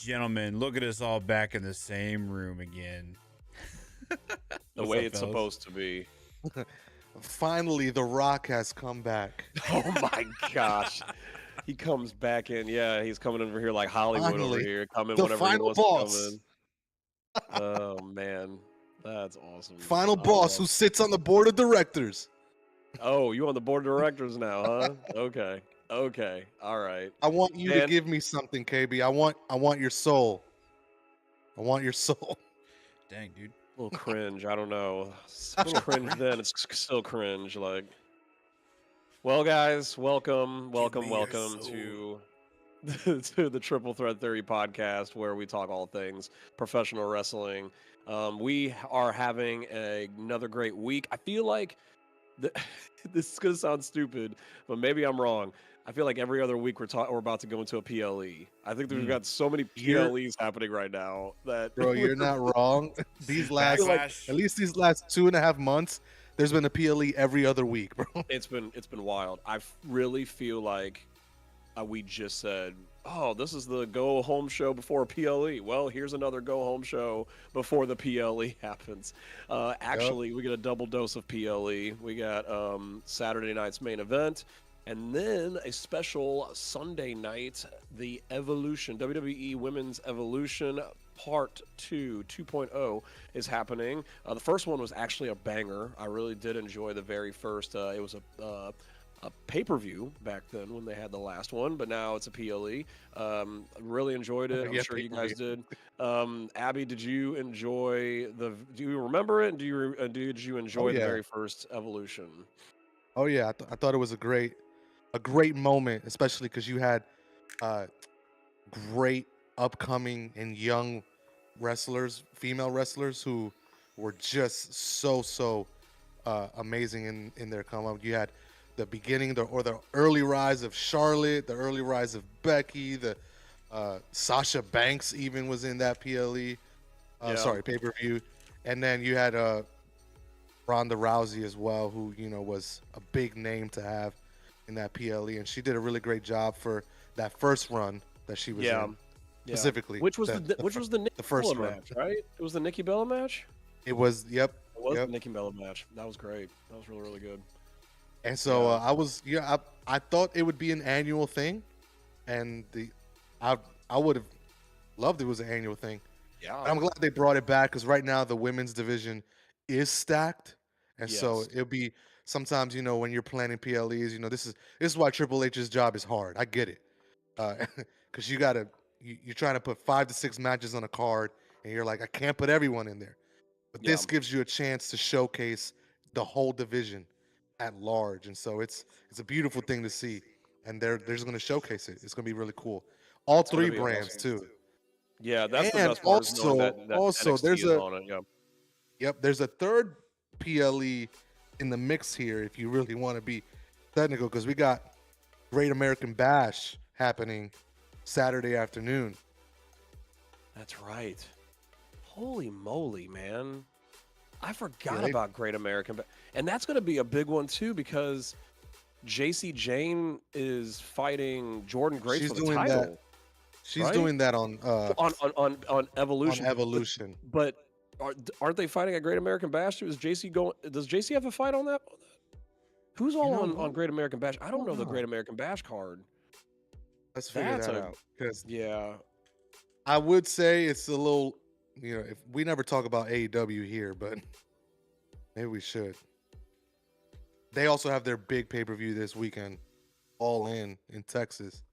gentlemen, look at us all back in the same room again. The What's way up, it's fellas? supposed to be. Finally, The Rock has come back. Oh my gosh. He comes back in. Yeah, he's coming over here like Hollywood over Finally, here, coming the whenever he final wants to come boss. in. Oh man, that's awesome. Final I boss who love- sits on the board of directors. Oh, you on the board of directors now, huh? Okay. Okay. All right. I want you to And give me something, KB. I want your soul. I want your soul. Dang, dude. a little cringe. I don't know. It's a little cringe then. It's still cringe. Like, well, guys, welcome me your welcome soul. to the Triple Threat Theory podcast, where we talk all things professional wrestling. We are having another great week. I feel like this is gonna sound stupid, but maybe I'm wrong. I feel like every other week we're about to go into a PLE. I think that we've got so many You're- PLEs happening right now that Bro, you're not wrong. These last, Backlash. at least these last 2.5 months, there's been a PLE every other week, bro. It's been wild. I really feel like we just said, "Oh, this is the go home show before a PLE." Well, here's another go home show before the PLE happens. Actually, we get a double dose of PLE. We got Saturday night's main event, and then a special Sunday night, the Evolution WWE Women's Evolution Part 2 2.0 is happening. The first one was actually a banger. I really did enjoy the very first. It was a pay-per-view back then when they had the last one, but now it's a PLE. Really enjoyed it. I'm Yeah, sure you guys pay-per-view. did. Abby, did you enjoy do you remember it? And did you enjoy the yeah. very first Evolution? Oh yeah, I thought it was a great moment, especially because you had great upcoming and young wrestlers, female wrestlers who were just so amazing in their come up. You had the beginning, the early rise of Charlotte, the early rise of Becky, the Sasha Banks even was in that PLE. Yeah. Sorry, pay-per-view, and then you had Ronda Rousey as well, who was a big name to have in that PLE, and she did a really great job for that first run that she was in. Specifically, which was the Nikki first Bella run. match, right? It was the Nikki Bella match. It was, yep. It was Yep. the Nikki Bella match. That was great. That was really good. And so Yeah. I thought it would be an annual thing, and I would have loved it was an annual thing. Yeah. But I'm glad they brought it back because right now the women's division is stacked, and so Yes. it'll be sometimes when you're planning PLEs, this is why Triple H's job is hard. I get it, because you're trying to put 5 to 6 matches on a card, and you're like, I can't put everyone in there. But this Yeah. gives you a chance to showcase the whole division at large, and so it's a beautiful thing to see. And they're just going to showcase it. It's going to be really cool. All It's gonna three be brands awesome. too. Yeah, that's the And best part. Is knowing that also NXT there's is a on it. Yeah. yep, there's a third PLE in the mix here if you really want to be technical, because we got Great American Bash happening Saturday afternoon. That's right. Holy moly, man. I forgot they- about Great American and that's going to be a big one too, because JC Jane is fighting Jordan Grace She's for the doing title. that. She's right? doing that on Evolution. Evolution. But aren't they fighting at Great American Bash? Does JC have a fight on that? Who's all on Great American Bash? I don't know the Great American Bash card. Let's figure that out. Because Yeah. I would say it's a little, if we never talk about AEW here, but maybe we should. They also have their big pay-per-view this weekend, All In Texas,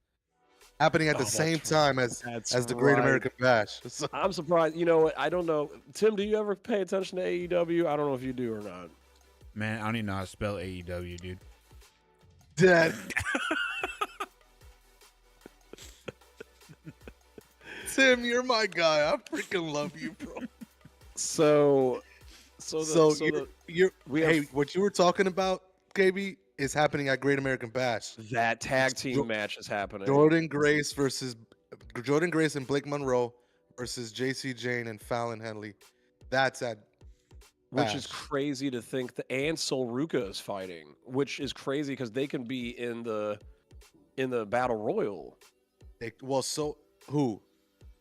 happening at the same time as the Great American Bash. So, I'm surprised. You know what? I don't know. Tim, do you ever pay attention to AEW? I don't know if you do or not. Man, I don't even know how to spell AEW, dude. Dead. Tim, you're my guy. I freaking love you, bro. What you were talking about, KB, is happening at Great American Bash. That tag team match is happening. Jordan Grace and Blake Monroe versus JC Jane and Fallon Henley. That's at Which Bash. is crazy to think that, and Sol Ruka is fighting, which is crazy because they can be in the battle royal. Who?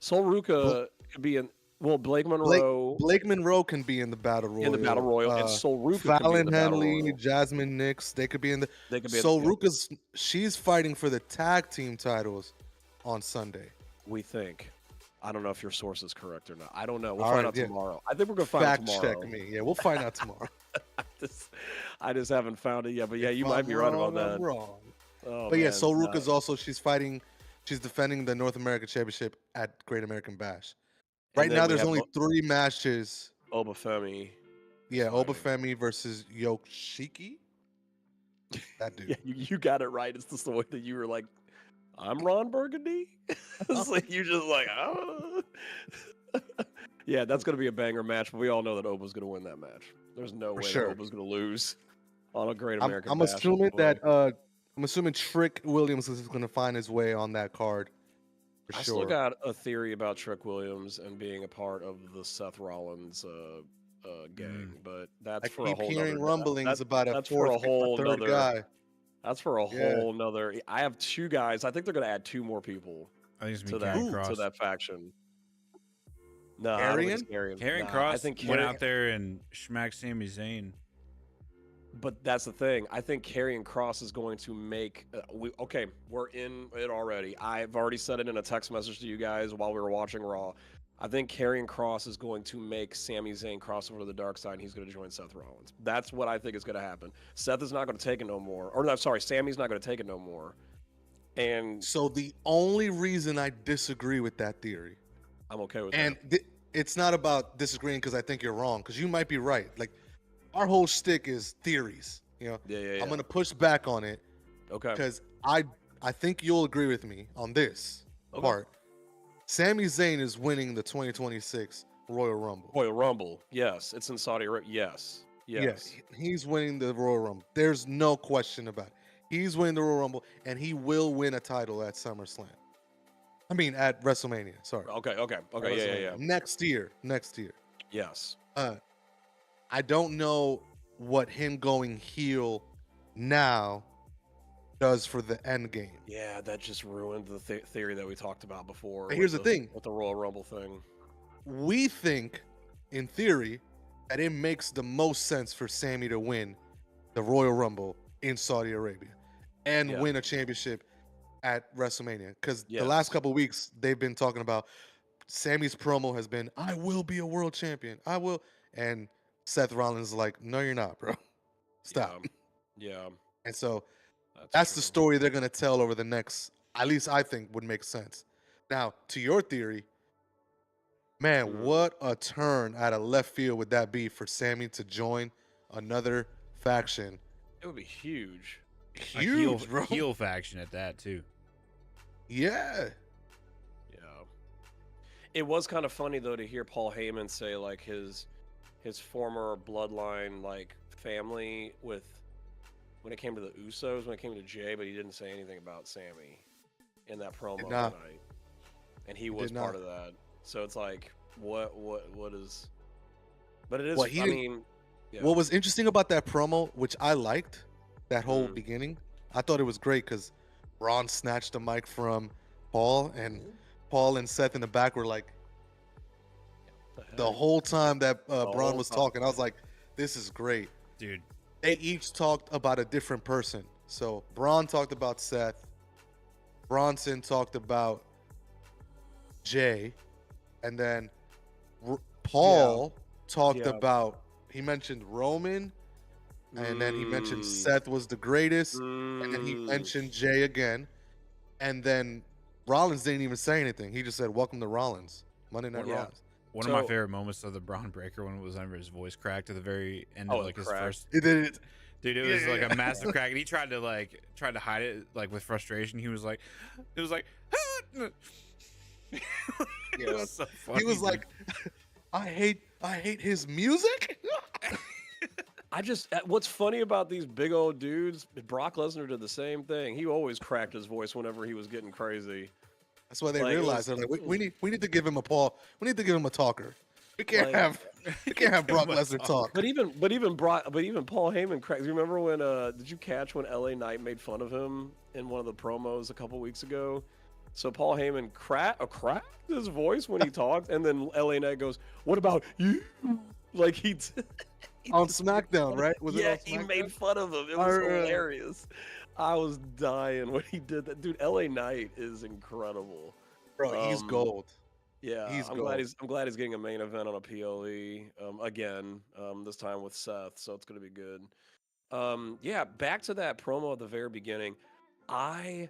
Sol Bl- Ruka could be in. Well, Blake Blake Monroe Blake Monroe can be in the battle in the Battle royal. Royal, and Sol Ruka could be in Fallon the Battle Henley, Royal. Jasmine Nix, they could be in the. They could be. So Ruka's she's fighting for the tag team titles on Sunday. We think. I don't know if your source is correct or not. I don't know. We'll All find right, out yeah. tomorrow. I think we're gonna find out Fact tomorrow. check me. Yeah, we'll find out tomorrow. I just haven't found it yet. But yeah, If you might I'm be right about wrong, I'm that. wrong. Oh, But yeah, man, Sol Ruka's also she's defending the North American Championship at Great American Bash. And Right then now, we there's have only 3 matches. Obafemi. Yeah, fighting. Obafemi versus Yoshiki. That dude. Yeah, you got it right. It's just the way that you were like, I'm Ron Burgundy. It's like you just like, oh. Yeah, that's gonna be a banger match. But we all know that Oba's gonna win that match. There's no way sure. that Oba's gonna lose on a Great I'm, American I'm Bash. assuming Boy. that I'm assuming Trick Williams is going to find his way on that card for I sure. still got a theory about Trick Williams and being a part of the Seth Rollins gang, but that's I for a keep whole hearing nother, rumblings about a that's for a whole third nother guy. That's for a Yeah. whole nother. I have 2 guys. I think they're gonna add 2 more people I think it's to gonna be Karrion Kross. to that faction. No, I don't think it's Karrion. Karrion Nah, Kross I think went Karrion- out there and smacked Sami Zayn. But that's the thing. I think Karrion Kross is going to make. We're in it already. I've already said it in a text message to you guys while we were watching Raw. I think Karrion Kross is going to make Sami Zayn cross over to the dark side, and he's going to join Seth Rollins. That's what I think is going to happen. Seth is not going to take it no more. Or no, sorry, Sami's not going to take it no more. And So the only reason I disagree with that theory, I'm okay with and that. it's not about disagreeing because I think you're wrong, because you might be right. Like, our whole shtick is theories. You know, Yeah. I'm gonna push back on it Okay. because I think you'll agree with me on this part. Sami Zayn is winning the 2026 Royal Rumble. Royal Rumble. Yes. It's in Saudi Arabia. Yes. Yes. Yeah, he's winning the Royal Rumble. There's no question about it. He's winning the Royal Rumble, and he will win a title at SummerSlam. I mean, at WrestleMania. Sorry. Okay. At Yeah. WrestleMania. Next year. Yes. I don't know what him going heel now does for the end game. Yeah, that just ruined the theory that we talked about before. But here's the thing. With the Royal Rumble thing. We think, in theory, that it makes the most sense for Sammy to win the Royal Rumble in Saudi Arabia and win a championship at WrestleMania. Because the last couple of weeks, they've been talking about Sammy's promo has been, I will be a world champion. I will. And Seth Rollins is like, no, you're not, bro. Stop. Yeah. And so that's the story they're going to tell over the next, at least I think would make sense. Now, to your theory, man, what a turn out of left field would that be for Sammy to join another faction? It would be huge. Huge, bro. Heel faction at that, too. Yeah. Yeah. It was kind of funny, though, to hear Paul Heyman say, like, his former bloodline, like, family with, when it came to the Usos, when it came to Jay, but he didn't say anything about Sammy in that promo tonight. And he was part of that. So it's like, what is, but it is, Well, I mean, what was interesting about that promo, which I liked, that whole beginning, I thought it was great because Ron snatched the mic from Paul, and Paul and Seth in the back were like, the whole time that Braun was talking, I was like, this is great. Dude. They each talked about a different person. So Braun talked about Seth. Bronson talked about Jay. And then Paul talked about, he mentioned Roman. And then he mentioned Seth was the greatest. And then he mentioned Jay again. And then Rollins didn't even say anything. He just said, welcome to Rollins. Monday Night Rollins. One of my favorite moments of the Braun Breaker when it was under his voice cracked at the very end of like his first. It did. Dude, it was like a massive crack, and he tried to hide it like with frustration. He was like, it was like, it was so funny. He was like, I hate his music. What's funny about these big old dudes, Brock Lesnar did the same thing. He always cracked his voice whenever he was getting crazy. That's why they realized they're like, we need to give him a Paul. We need to give him a talker. We can't have Brock Lesnar talk. But even Paul Heyman cracked. Do you remember when did you catch when LA Knight made fun of him in one of the promos a couple weeks ago? So Paul Heyman cracked his voice when he talked, and then LA Knight goes, "What about you?" Like he On just made SmackDown, fun right? Was it yeah, on he SmackDown? made fun of him. It I was remember. hilarious. I was dying when he did that. Dude, LA Knight is incredible. Bro, he's Um, gold. yeah, He's I'm glad gold. he's getting a main event on a PLE again. This time with Seth, so it's gonna be good. Yeah, back to that promo at the very beginning. I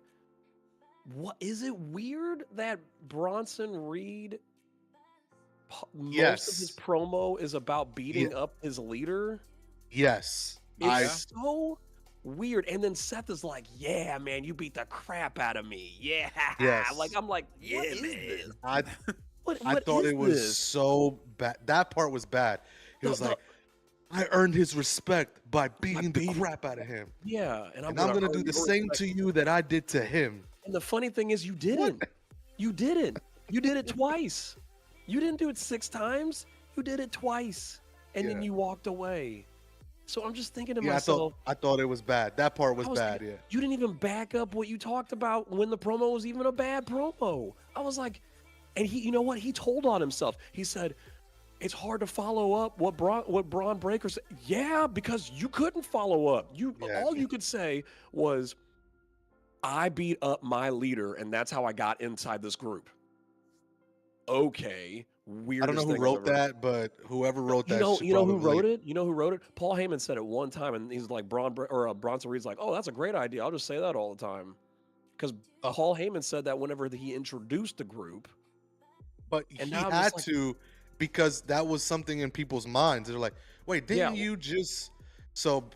what is it weird that Bronson Reed most of his Yes. promo is about Ye- beating up his leader? yes. Yeah. It's so weird. And then Seth is like, "Yeah, man, you beat the crap out of me. Yeah." Like Yes. I'm like, Yeah, "What is man. this? I I What thought is it was this?" so bad. That part was bad. He was The like, I earned his respect by beating the beating- crap out of him. yeah, and And I'm gonna do earn the your same respect. to you that I did to him. And the funny thing is, you What? didn't. You didn't. You did it twice. You didn't do it 6 times. You did it twice, and then Yeah. you walked away. So I'm just thinking to Yeah, myself, I thought it was bad. That part was I was bad, thinking, yeah. you didn't even back up what you talked about when the promo was even a bad promo. I was like, and he, you know what? He told on himself. He said, it's hard to follow up what Braun Breaker said. Yeah, because you couldn't follow up. Yeah. All you could say was, I beat up my leader, and that's how I got inside this group. Okay, I don't know weirdest who thing I've wrote ever. that, but whoever wrote You that know, should you know who probably wrote it? You know who wrote it? Paul Heyman said it one time, and he's like Bronson Reed's like, "Oh, that's a great idea. I'll just say that all the time," because Oh. Paul Heyman said that whenever he introduced the group. But And he now I'm had just like, to because that was something in people's minds. They're like, wait, didn't Yeah. you just so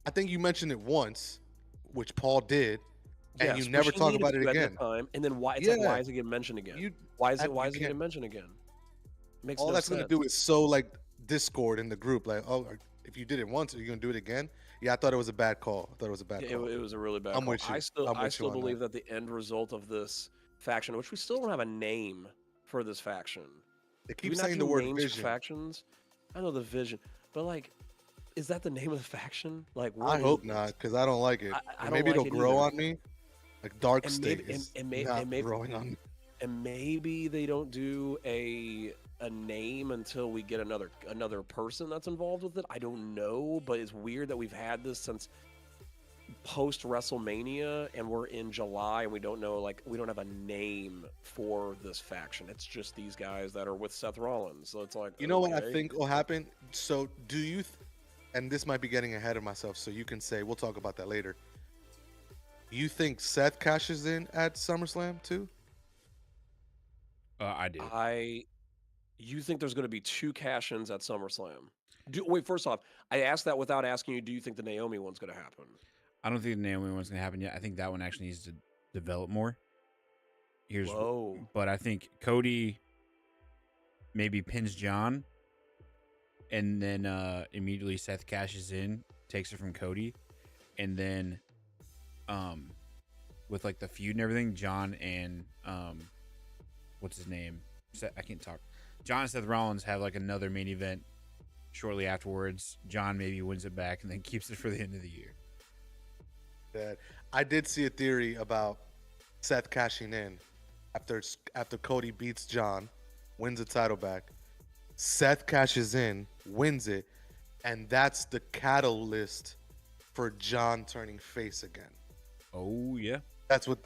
I think you mentioned it once, which Paul did, and yes, you which never he talk needed about it to at that again. time, and then why? It's like, Yeah. why is it getting mentioned again? You Why is you it getting can't mentioned again? Makes all no that's sense. gonna do is sow like discord in the group. Like, oh, if you did it once, are you gonna do it again? Yeah, I thought it was a bad call. I thought it was a bad It, call. it was a really bad I'm call. with you. I'm I with you still on believe that the end result of this faction, which we still don't have a name for this faction. They Do we keep not saying do the word names for vision. factions? I know the vision, but like, is that the name of the faction? Like, I what is hope this? not, because I don't like it. I And don't maybe like it'll it grow either. on me. Like Dark And State maybe, is and, may, not and maybe, growing on me. and maybe they don't do a name until we get another person that's involved with it. I don't know, but it's weird that we've had this since post WrestleMania, and we're in July, and we don't know, like, we don't have a name for this faction. It's just these guys that are with Seth Rollins. So it's like, You know what I okay. think will happen? So do you, and this might be getting ahead of myself, so you can say, we'll talk about that later. You think Seth cashes in at SummerSlam too? I do. You think there's going to be 2 cash-ins at SummerSlam? Wait, first off, I asked that without asking you, do you think the Naomi one's going to happen? I don't think the Naomi one's gonna happen yet. I think that one actually needs to develop more. Whoa. But I think Cody maybe pins John, and then immediately Seth cashes in, takes it from Cody, and then with like the feud and everything, John and what's his name? I can't talk. John and Seth Rollins have like another main event shortly afterwards. John maybe wins it back and then keeps it for the end of the year. That I did see a theory about Seth cashing in after Cody beats John, wins the title back. Seth cashes in, wins it, and that's the catalyst for John turning face again. Oh yeah. That's what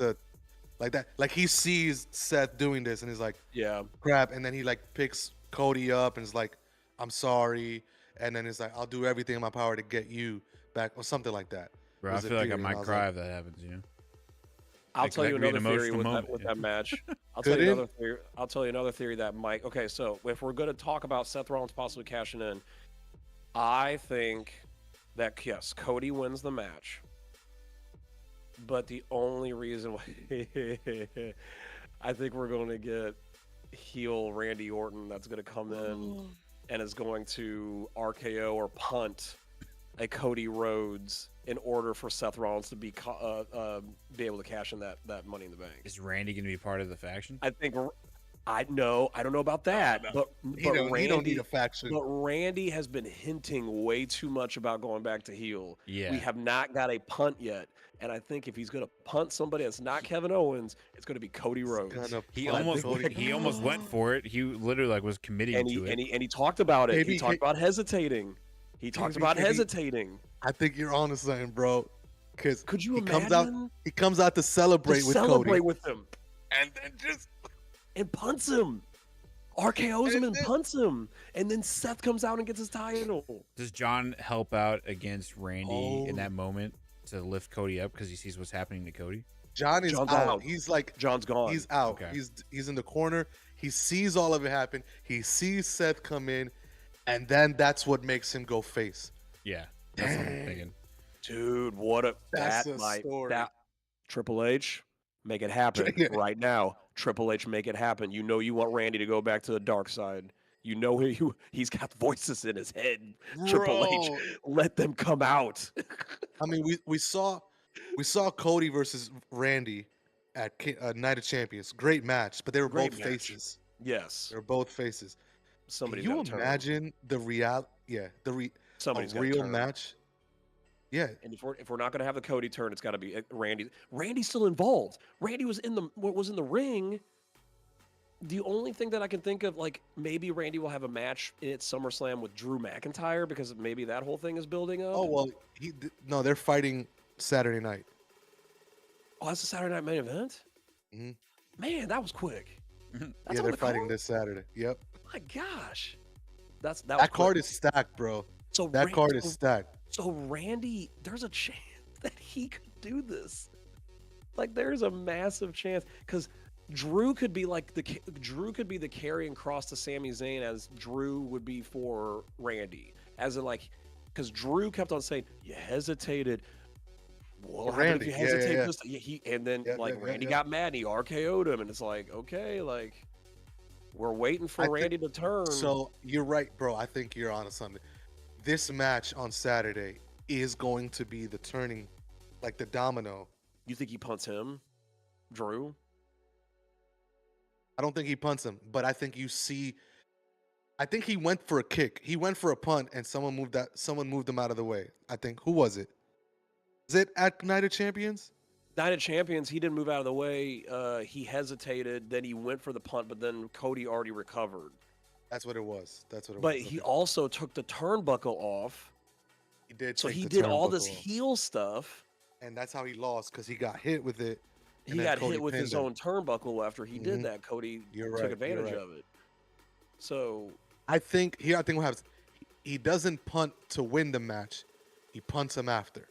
like he sees Seth doing this and he's like, Yeah. crap, and then he like picks Cody up and is like, I'm sorry, and then it's like, I'll do everything in my power to get you back, or something like that. Bro, I Was a feel like I theory, and might was cry like, if that happens, you know. I'll Like, tell that you could be an another theory emotional with moment, that match. I'll Could tell you it? another theory. I'll tell you another theory that Mike. Okay, so if we're going to talk about Seth Rollins possibly cashing in, I think that yes, Cody wins the match. But the only reason why I think we're going to get heel Randy Orton that's going to come in and is going to RKO or punt a Cody Rhodes in order for Seth Rollins to be able to cash in that Money in the Bank. Is Randy gonna be part of the faction? I think I know. I don't know about that, no. but He don't need a Randy, faction. but Randy has been hinting way too much about going back to heel. Yeah. We have not got a punt yet, and I think if he's gonna punt somebody that's not Kevin Owens, it's gonna be Cody Rhodes. Gonna He punt almost Cody. he almost went for it. He literally like was committing And to it. he talked about it. He KB, talked about hesitating. He talked about KB. hesitating. I think you're on to something, bro. Because Could you he imagine? comes out to celebrate To with celebrate Cody, with him and then just and punts him. RKO's him and then- punts him, and then Seth comes out and gets his title. Does John help out against Randy in Oh. that moment to lift Cody up because he sees what's happening to Cody? John is John's out. out. He's like John's gone. he's out. Okay. He's in the corner. He sees all of it happen. He sees Seth come in, and then that's what makes him go face. Yeah, that's what I'm Dang. thinking. Dude, what a That's that a might story. that Triple H, make it happen Yeah. right now. Triple H, make it happen. You know you want Randy to go back to the dark side. You know he's got voices in his head. Triple H, Bro. let them come out. I mean, we saw Cody versus Randy at Night of Champions. Great match, but they were Great both match. faces. Yes, They were both faces. somebody's Can you gotta turn. imagine the real? Yeah, Somebody's a gotta real turn. match. Yeah, And if we're not going to have the Cody turn, it's got to be Randy. Randy's still involved. Randy was in the ring. The only thing that I can think of, like maybe Randy will have a match at SummerSlam with Drew McIntyre because maybe that whole thing is building up. Oh well, no, they're fighting Saturday night. Oh, that's a Saturday Night Main Event. Mhm. Man, that was quick. That's Yeah, on they're the fighting card? this Saturday. Yep, My gosh, that was that card quick. is stacked, bro. So That card is stacked. So Randy, there's a chance that he could do this. Like there's a massive chance because Drew could be the carrying cross to Sami Zayn as Drew would be for Randy, as in like because Drew kept on saying you hesitated. Well, Randy, if you yeah, hesitate yeah. this, he and then Yeah, like yeah, Randy yeah. got mad and he RKO'd him, and it's like okay, like we're waiting for I think- Randy to turn. So you're right, bro. I think you're onto something. This match on Saturday is going to be the turning, like the domino. You think he punts him, Drew? I don't think he punts him, but I think you see. I think he went for a kick. He went for a punt, and someone moved him out of the way. I think. Who was it? Is it at Night of Champions? Night of Champions, he didn't move out of the way. He hesitated, then he went for the punt, but then Cody already recovered. That's what it was. That's what it But was. he Okay. also took the turnbuckle off, He did. so take he the did all this turnbuckle off. heel stuff. And that's how he lost because he got hit with it. He and then got Cody hit with his pinned him. own turnbuckle after he did Mhm. that. Cody You're took right, you're advantage right. of it. So I think what happens. He doesn't punt to win the match. He punts him after.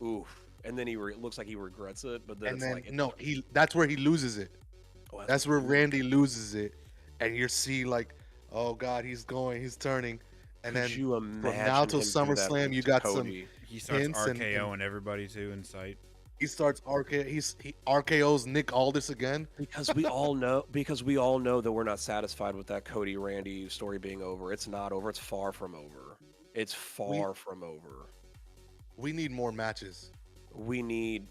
oof. And then looks like he regrets it, but then And it's then like no, that's where he loses it. oh, That's where Randy loses it, and you see like, oh God, he's turning, and could then you from now imagine till him do that SummerSlam, to you got some. Cody? He starts Hints and- RKOing everybody too in sight. He starts he RKO's Nick Aldis again. Because we all know that we're not satisfied with that Cody Randy story being over. It's not over. It's far from over. It's far from over. We need more matches. We need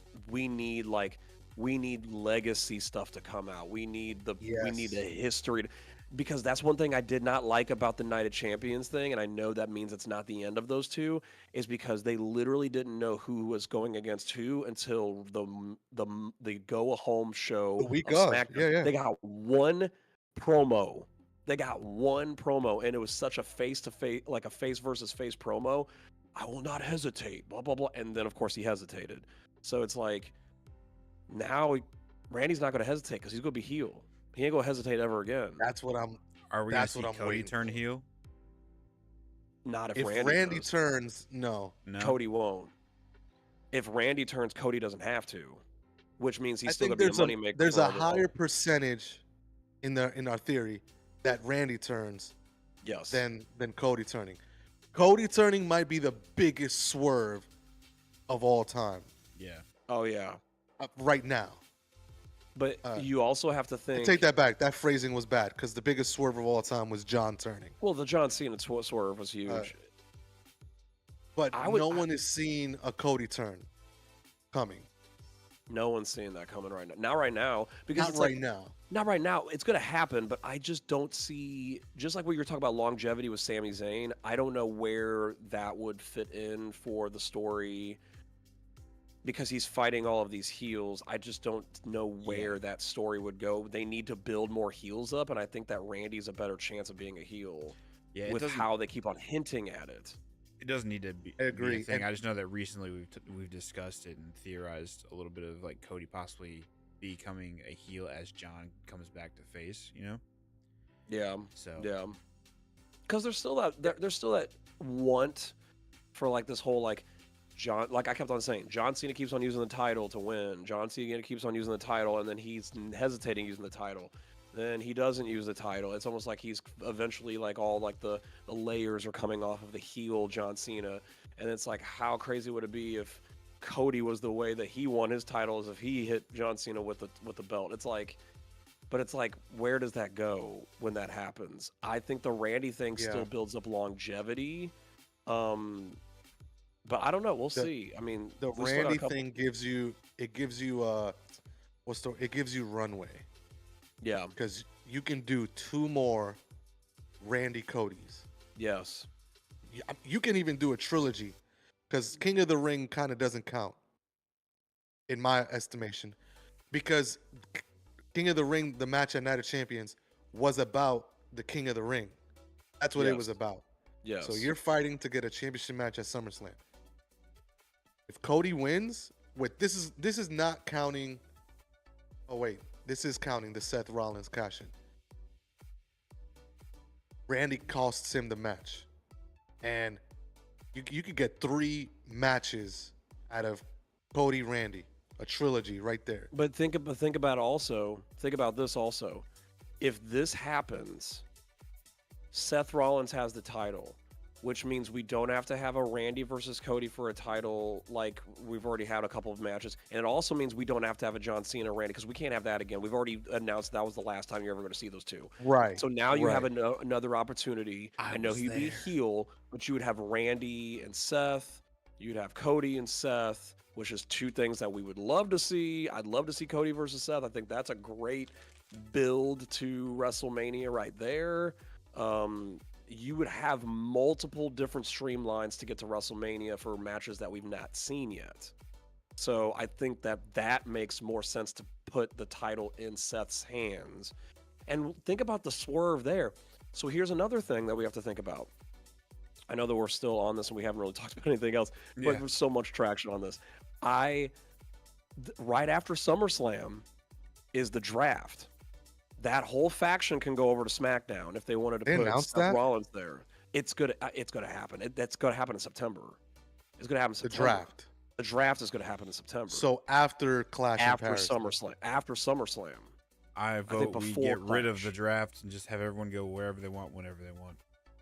legacy stuff to come out. We need the Yes. history because that's one thing I did not like about the Night of Champions thing, and I know that means it's not the end of those two, is because they literally didn't know who was going against who until the go home show The week of of. SmackDown. Yeah, yeah. They got one promo. And it was such a face to face, like a face versus face promo. I will not hesitate, blah blah blah, and then of course he hesitated. So it's like now Randy's not going to hesitate because he's going to be heel. He ain't going to hesitate ever again. That's what I'm. Are we gonna That's see what I'm Cody waiting turn for. heel? Not if If Randy, Randy does. turns, no. No. Cody won't. If Randy turns, Cody doesn't have to, which means he's I still think going to be a there's moneymaker. there's for a all the- higher percentage in our theory that Randy turns yes. than Cody turning. Cody turning might be the biggest swerve of all time Yeah. Oh yeah, right now. but you also have to I think. take that back. That phrasing was bad because the biggest swerve of all time was John turning. Well, the John Cena swerve was huge. But I would- no one is seeing a Cody turn coming. No one's seeing that coming right now. Not right now, because Not it's right like now. not right now. It's going to happen, but I just don't see. Just like what you were talking about longevity with Sami Zayn, I don't know where that would fit in for the story because he's fighting all of these heels. I just don't know where Yeah. that story would go. They need to build more heels up, and I think that Randy's a better chance of being a heel Yeah, it with doesn't. how they keep on hinting at it. It doesn't need to I be a agree. thing. And I just know that recently we've discussed it and theorized a little bit of like Cody possibly becoming a heel as John comes back to face. You know, Yeah, so yeah. Because there's still that there's still that want for like this whole like John, like I kept on saying, John Cena keeps on using the title to win. John Cena keeps on using the title, and then he's hesitating using the title. Then he doesn't use the title. It's almost like he's eventually like all like the layers are coming off of the heel John Cena, and it's like how crazy would it be if Cody was the way that he won his title, as if he hit John Cena with the belt. It's like, but it's like, where does that go when that happens? I think the Randy thing yeah, still builds up longevity. Um, but I don't know. We'll the see. I mean, the we still got a Randy couple. thing gives you it gives you runway Yeah. because you can do 2 more Randy Codys. Yes. You can even do a trilogy because King of the Ring kind of doesn't count in my estimation because King of the Ring, the match at Night of Champions, was about the King of the Ring. That's what it was Yes. about. Yes. So you're fighting to get a championship match at SummerSlam. If Cody wins, this is not counting. Oh wait, this is counting the Seth Rollins cash in. Randy costs him the match, and you could get 3 matches out of Cody Randy, a trilogy right there. But think about this also. If this happens, Seth Rollins has the title, which means we don't have to have a Randy versus Cody for a title like we've already had a couple of matches. And it also means we don't have to have a John Cena Randy because we can't have that again. We've already announced that was the last time you're ever going to see those two. Right. So now you right. have another opportunity. I know was he'd be a there. heel, but you would have Randy and Seth. You'd have Cody and Seth, which is 2 things that we would love to see. I'd love to see Cody versus Seth. I think that's a great build to WrestleMania right there. You would have multiple different streamlines to get to WrestleMania for matches that we've not seen yet. So I think that makes more sense to put the title in Seth's hands. And think about the swerve there. So here's another thing that we have to think about. I know that we're still on this and we haven't really talked about anything else, but Yeah. there's so much traction on this. Right after SummerSlam is the draft. That whole faction can go over to SmackDown if they wanted to They put announced Seth that? Rollins there. It's gonna happen. That's gonna happen in September. It's gonna happen in The September. draft. The draft is gonna happen in September. So after Clash in after Paris. SummerSlam. After SummerSlam. I think vote we before get rid of Clash. the draft and just have everyone go wherever they want, whenever they want.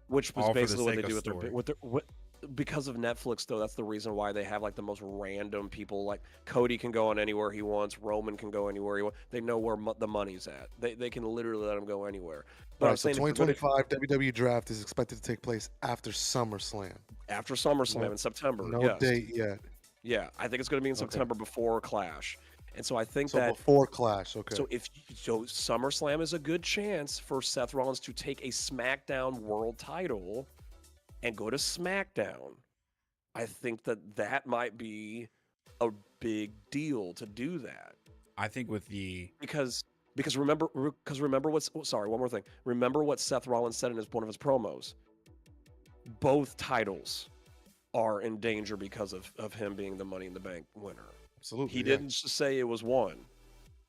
Which was All for the basically what they sake do of with story. their because of Netflix though. That's the reason why they have like the most random people. Like Cody can go on anywhere he wants. Roman can go anywhere he wants. They know where the money's at. They can literally let him go anywhere. But Right, I'm so saying if you're gonna- 2025 WWE draft is expected to take place after SummerSlam. after SummerSlam No- in September. No yes. date yet. Yeah, I think it's going to be in Okay. September before Clash, and so I think So that before Clash, okay. so SummerSlam is a good chance for Seth Rollins to take a SmackDown World Title and go to SmackDown. I think that might be a big deal to do that I think with the because remember sorry, one more thing. Remember what Seth Rollins said in one of his promos. Both titles are in danger because of him being the Money in the Bank winner. Absolutely. He yeah. didn't just say it was one.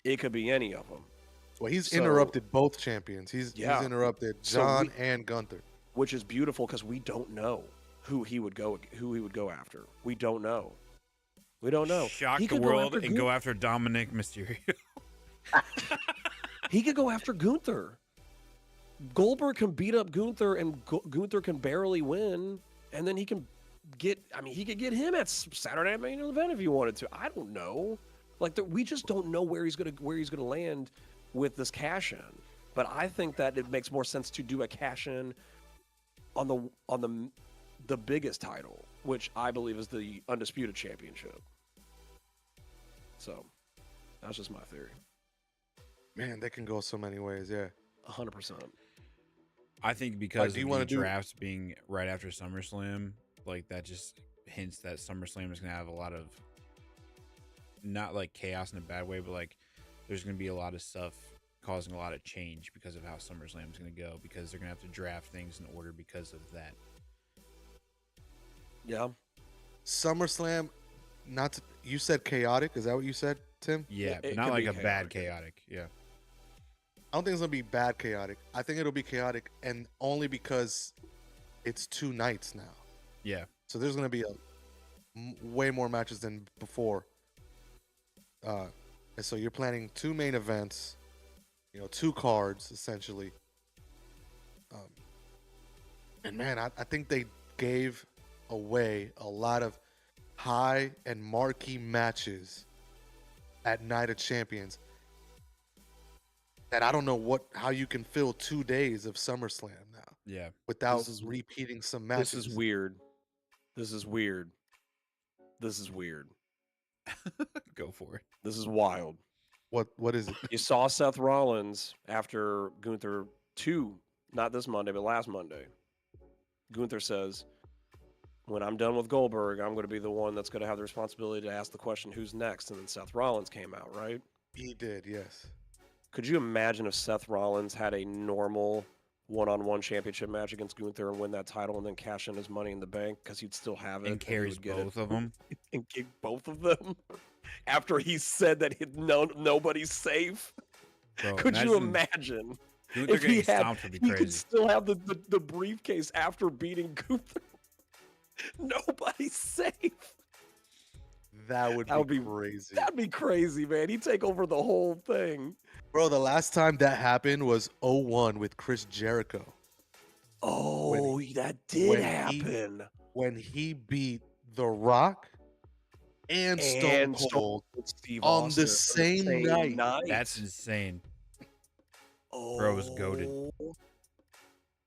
It could be any of them. Well, he's So- interrupted both champions. He's Yeah. interrupted So John and Gunther. Which is beautiful because we don't know who he would go after. We don't know. We don't know. shock He the could go world after and go after Dominic Mysterio. He could go after Gunther. Goldberg can beat up Gunther, and Gunther can barely win, and then he can get. I mean, he could get him at Saturday Night Main Event if he wanted to. I don't know. Like we just don't know where he's gonna land with this cash in. But I think that it makes more sense to do a cash in on the biggest title, which I believe is the Undisputed Championship. So That's just my theory. Man, they can go so many ways. Yeah. 100%. I think because do you of wanna the do- drafts being right after SummerSlam, like that just hints that SummerSlam is gonna have a lot of not like chaos in a bad way, but like there's gonna be a lot of stuff causing a lot of change because of how SummerSlam is gonna go, because they're gonna have to draft things in order because of that. Yeah. SummerSlam, you said chaotic. Is that what you said, Tim? Yeah, It but not could like be a bad chaotic. chaotic. Yeah. I don't think it's gonna be bad chaotic. I think it'll be chaotic, and only because it's 2 nights now. Yeah. So there's gonna be way more matches than before. And so you're planning 2 main events, 2 cards essentially. And man, I think they gave away a lot of high and marquee matches at Night of Champions. That I don't know how you can fill 2 days of SummerSlam now Yeah. without This is- repeating some matches. This is weird. This is weird. This is weird. Go for it. This is wild. What is it? You saw Seth Rollins after Gunther 2, not this Monday, but last Monday. Gunther says, when I'm done with Goldberg, I'm going to be the one that's going to have the responsibility to ask the question, who's next? And then Seth Rollins came out, right? He did, yes. Could you imagine if Seth Rollins had a normal one-on-one championship match against Gunther and win that title and then cash in his money in the bank because he'd still have it And he carries would get both of them. and kick both of them after he said that nobody's safe? Bro, Could you imagine Gunther if he getting had stomped would be he could crazy. still have the briefcase after beating Gunther? Nobody's safe. That would That would be be- crazy. That'd be crazy, man. He'd take over the whole thing. Bro, the last time that happened was 01 with Chris Jericho. Oh, that did when he- happen. When he beat The Rock and Stone And Cold Steve on the Austin same night. That's insane. oh, Bro was goated.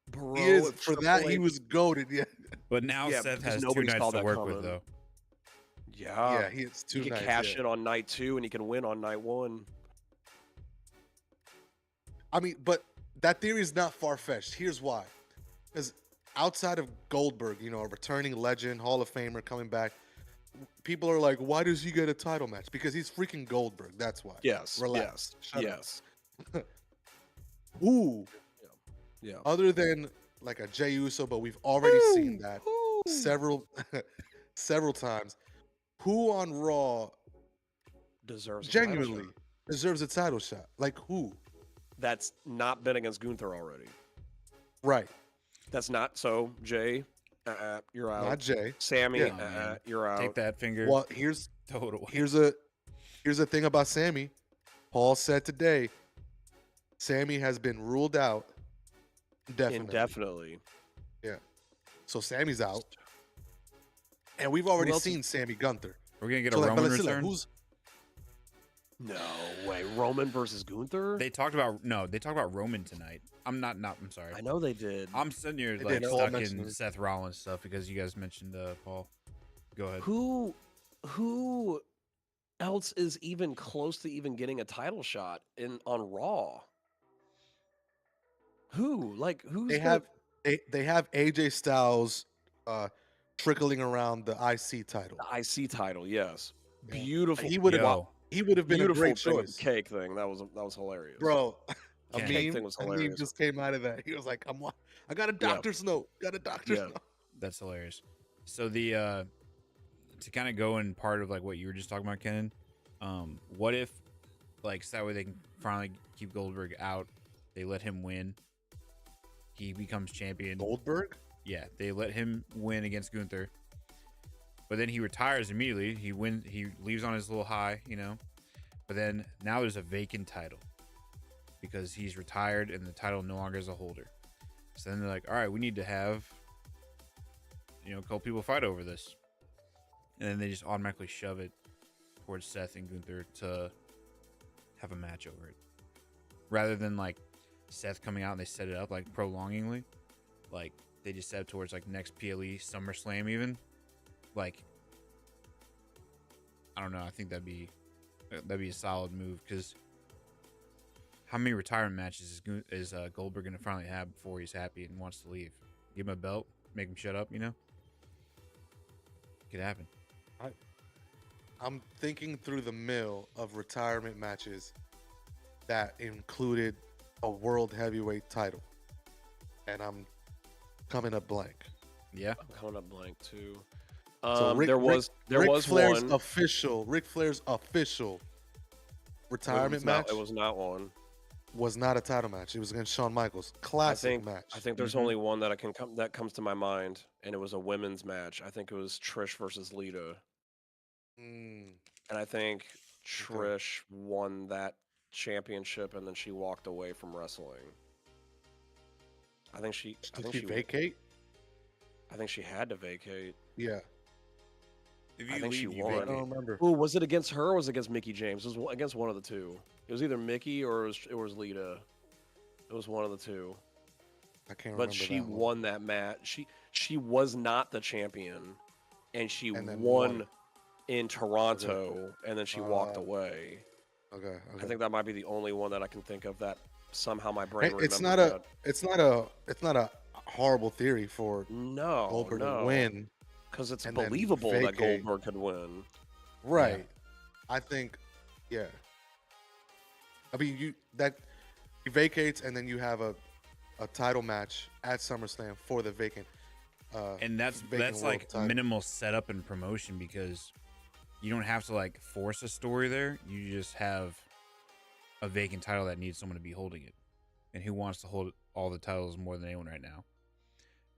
Bro, He is, if for Triple that, he H- was goaded. Yeah, But now Yeah, Seth because has 2 nobody nights saw to that work with, coming. though. Yeah, he hits 2 he can nights. cash yeah. in on night 2 and he can win on night 1. I mean, but that theory is not far-fetched. Here's why. Because outside of Goldberg, a returning legend, Hall of Famer coming back, people are like, why does he get a title match? Because he's freaking Goldberg. That's why. Yes, Relax. Shut up. yes. Who, Yeah. other than like a Jey Uso, but we've already seen that Woo. several times, who on Raw Deserves a title genuinely shot. deserves a title shot? Like who? That's not been against Gunther already. Right. That's not so. Jay, you're out. Not Jay. Sammy, Yeah. man. you're out. Take that finger. Well, here's Total. the thing about Sammy. Paul said today, Sammy has been ruled out Indefinitely. So Sammy's out. And we've already else seen Sammy Gunther. We're going to get So a like, but Roman let's see, like, return. who's No way. Roman versus Gunther? They talked about Roman tonight. I'm sorry. I know they did. I'm sitting here They like did. Paul stuck mentioned in it. Seth Rollins stuff because you guys mentioned Paul. Go ahead. Who else is even close to even getting a title shot on Raw? Who? Like who's they have AJ Styles trickling around the IC title. the IC title? Yes. Yeah. Beautiful. He would have Yo, been a beautiful great thing with choice. the cake thing. That was hilarious. Bro, a Yeah. Cake meme, thing was a meme hilarious. just came out of that. He was like, I got a doctor's note. Got a doctor's Yeah. note. that's hilarious. So the to kind of go in part of like what you were just talking about, Kenyn. What if like so that way they can finally keep Goldberg out? They let him win. He becomes champion. Goldberg? Yeah, they let him win against Gunther. But then he retires immediately. He leaves on his little high, But then now there's a vacant title because he's retired and the title no longer is a holder. So then they're like, all right, we need to have, a couple people fight over this. And then they just automatically shove it towards Seth and Gunther to have a match over it. Rather than like Seth coming out and they set it up like prolongingly. Like they just set it towards like next PLE, SummerSlam even. Like, I don't know. I think that'd be That'd be a solid move because how many retirement matches is Goldberg going to finally have before he's happy and wants to leave? Give him a belt, make him shut up, you know? Could happen. I'm thinking through the mill of retirement matches that included a world heavyweight title, and I'm coming up blank. Yeah. I'm coming up blank too. So There was Flair's one. official Ric Flair's official retirement match It was not one. was not a title match. It was against Shawn Michaels. Classic match. I think there's only one that that comes to my mind, and it was a women's match. I think it was Trish versus Lita, Mm, and I think Trish won that championship, and then she walked away from wrestling. I think she vacate? I think she had to vacate. Yeah. If I you think she leave, you won. I vacate. don't remember. Ooh, was it against her or was it against Mickey James? It was against one of the two. It was either Mickey or it was Lita. It was one of the two. I can't remember. But she that one. won that match. She was not the champion, and she And then won won. in Toronto, and then she walked away. Okay. I think that might be the only one that I can think of that somehow my brain Hey, remembers. it's not a horrible theory for no Goldberg to win. because it's and then believable that vacate. Goldberg could win. Right. I think, yeah. I mean, he vacates, and then you have a title match at SummerSlam for the vacant. And that's world like title. minimal setup and promotion because you don't have to like force a story there. You just have a vacant title that needs someone to be holding it. And who wants to hold all the titles more than anyone right now?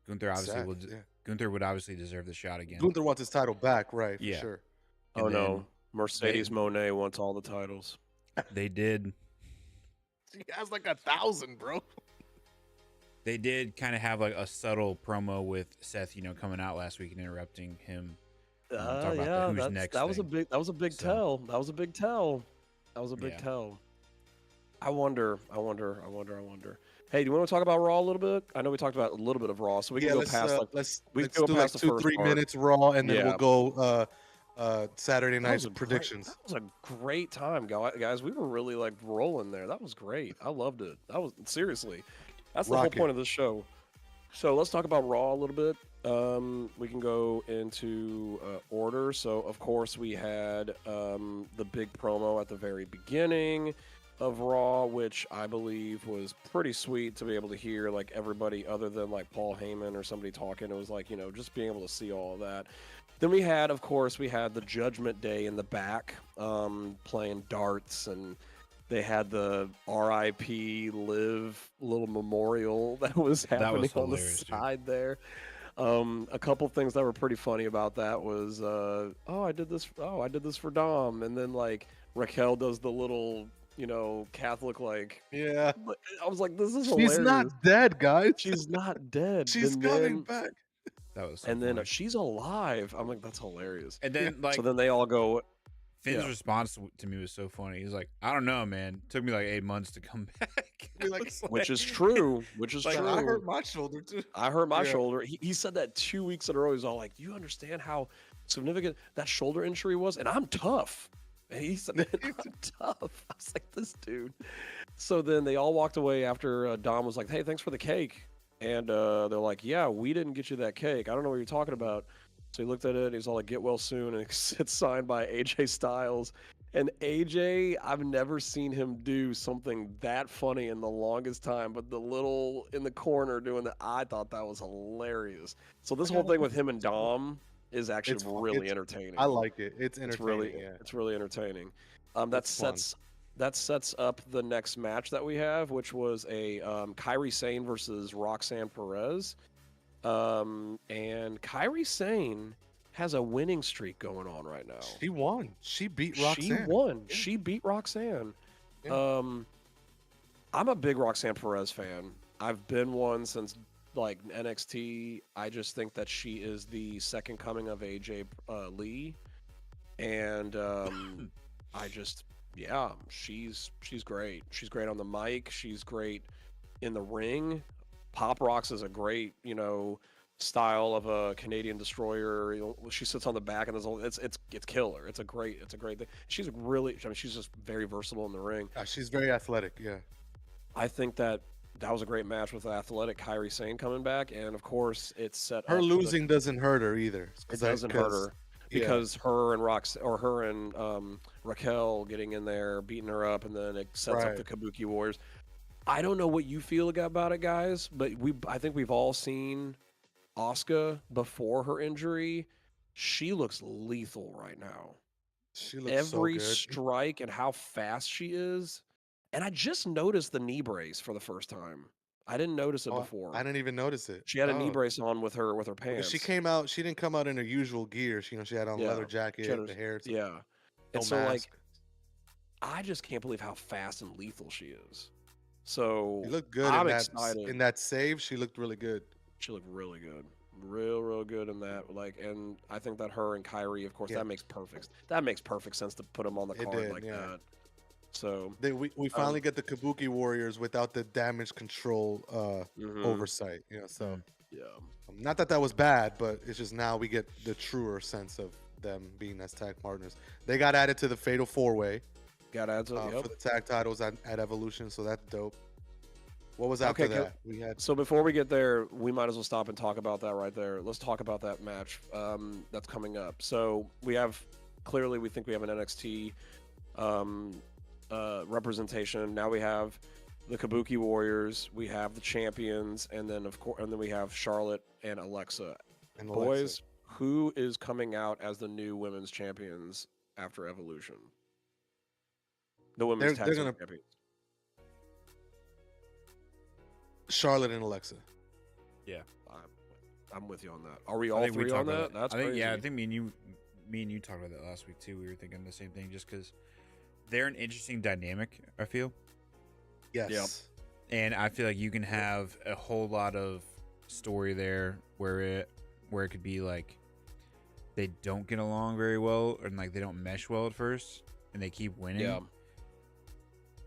Gunther obviously Gunther would obviously deserve the shot again. Gunther wants his title back, right? For Yeah. sure. And Oh then no, Mercedes Moné wants all the titles. They did. He has like 1,000, bro. They did kind of have like a subtle promo with Seth, coming out last week and interrupting him. Talk about the who's next that was a thing. big So- tell. That was a big tell. Yeah. Tell. I wonder. Hey, do you want to talk about Raw a little bit? I know we talked about a little bit of Raw, so we can go past let's we let's can go do like past the first 2-3 part. minutes Raw, and then Yeah. we'll go Saturday That night's was a predictions. That was a great time, guys. We were really like rolling there. That was great. I loved it. That was seriously. That's the Rocket. whole point of this show. So let's talk about Raw a little bit. We can go into order. So of course we had the big promo at the very beginning of Raw, which I believe was pretty sweet to be able to hear like everybody other than like Paul Heyman or somebody talking. It was like, just being able to see all of that. Then we had the Judgment Day in the back playing darts, and they had the RIP Live little memorial that was happening on the hilarious, dude. side there. A couple things that were pretty funny about that was, I did this for Dom, and then like Raquel does the little, Catholic like. Yeah. I was like, this is She's hilarious. not dead, guys. She's not dead. She's And coming then- back. That was so And then funny. she's alive. I'm like, that's hilarious. And then like So then they all go, Finn's yeah. response to me was so funny. He's like, I don't know, man. Took me like 8 months to come back. Be like, It's which is true. Which is Like, true. I hurt my shoulder too. I hurt my Yeah. shoulder. He said that 2 weeks in a row. He's all like, you understand how significant that shoulder injury was? And I'm tough. And he said, I'm tough. I was like, this dude. So then they all walked away after Dom was like, hey, thanks for the cake. And they're like, yeah, we didn't get you that cake. I don't know what you're talking about. So he looked at it and he's all like, get well soon. And it's signed by AJ Styles. And AJ, I've never seen him do something that funny in the longest time. But the little in the corner doing that, I thought that was hilarious. So this whole thing with him and Dom is actually It's fun. really It's- entertaining. I like it. It's It's entertaining. really, yeah. it's really entertaining. That sets up the next match that we have, which was a Kairi Sane versus Roxanne Perez. And Kairi Sane has a winning streak going on right now. She won. She beat Roxanne. She won. She beat Roxanne. Yeah. I'm a big Roxanne Perez fan. I've been one since like NXT. I just think that she is the second coming of AJ Lee, and she's great. She's great on the mic. She's great in the ring. Pop Rocks is a great, style of a Canadian destroyer. She sits on the back, and it's killer. It's a great thing. She's really, I mean, she's just very versatile in the ring. She's very athletic. Yeah. I think that was a great match with the athletic Kairi Sane coming back, and of course it's set Her up losing doesn't hurt her either. it doesn't hurt her because her and Raquel getting in there, beating her up, and then it sets up the Kabuki Warriors. I don't know what you feel about it, guys, but I think we've all seen Asuka before her injury. She looks lethal right now. She looks every so good. strike and how fast she is. And I just noticed the knee brace for the first time. I didn't notice it before. I didn't even notice it. She had a knee brace on with her pants. She came out. She didn't come out in her usual gear. She had on a leather jacket, the hair. Yeah. No and so mask. I just can't believe how fast and lethal she is. So she looked good. I'm excited. In that save, she looked really good. She looked really good. Real good in that. And I think that her and Kairi, of course, that makes perfect sense to put them on the card that. So we finally get the Kabuki Warriors without the damage control oversight. So not that was bad, but it's just now we get the truer sense of them being as tag partners. They got added to the Fatal 4-Way. Got added for the tag titles at Evolution, so that's dope. What was after that? We had. So before we get there, we might as well stop and talk about that right there. Let's talk about that match that's coming up. So we think we have an NXT representation. Now we have the Kabuki Warriors, we have the champions, and then we have Charlotte and Alexa. Boys, who is coming out as the new women's champions after Evolution? The women's tag team champions. Charlotte and Alexa. Yeah, I'm with you on that. Are we all three on that? That's crazy. I think me and you talked about that last week too. We were thinking the same thing, just because they're an interesting dynamic. I feel. Yes. Yep. And I feel like you can have a whole lot of story there where it could be like they don't get along very well, and like they don't mesh well at first, and they keep winning. Yeah.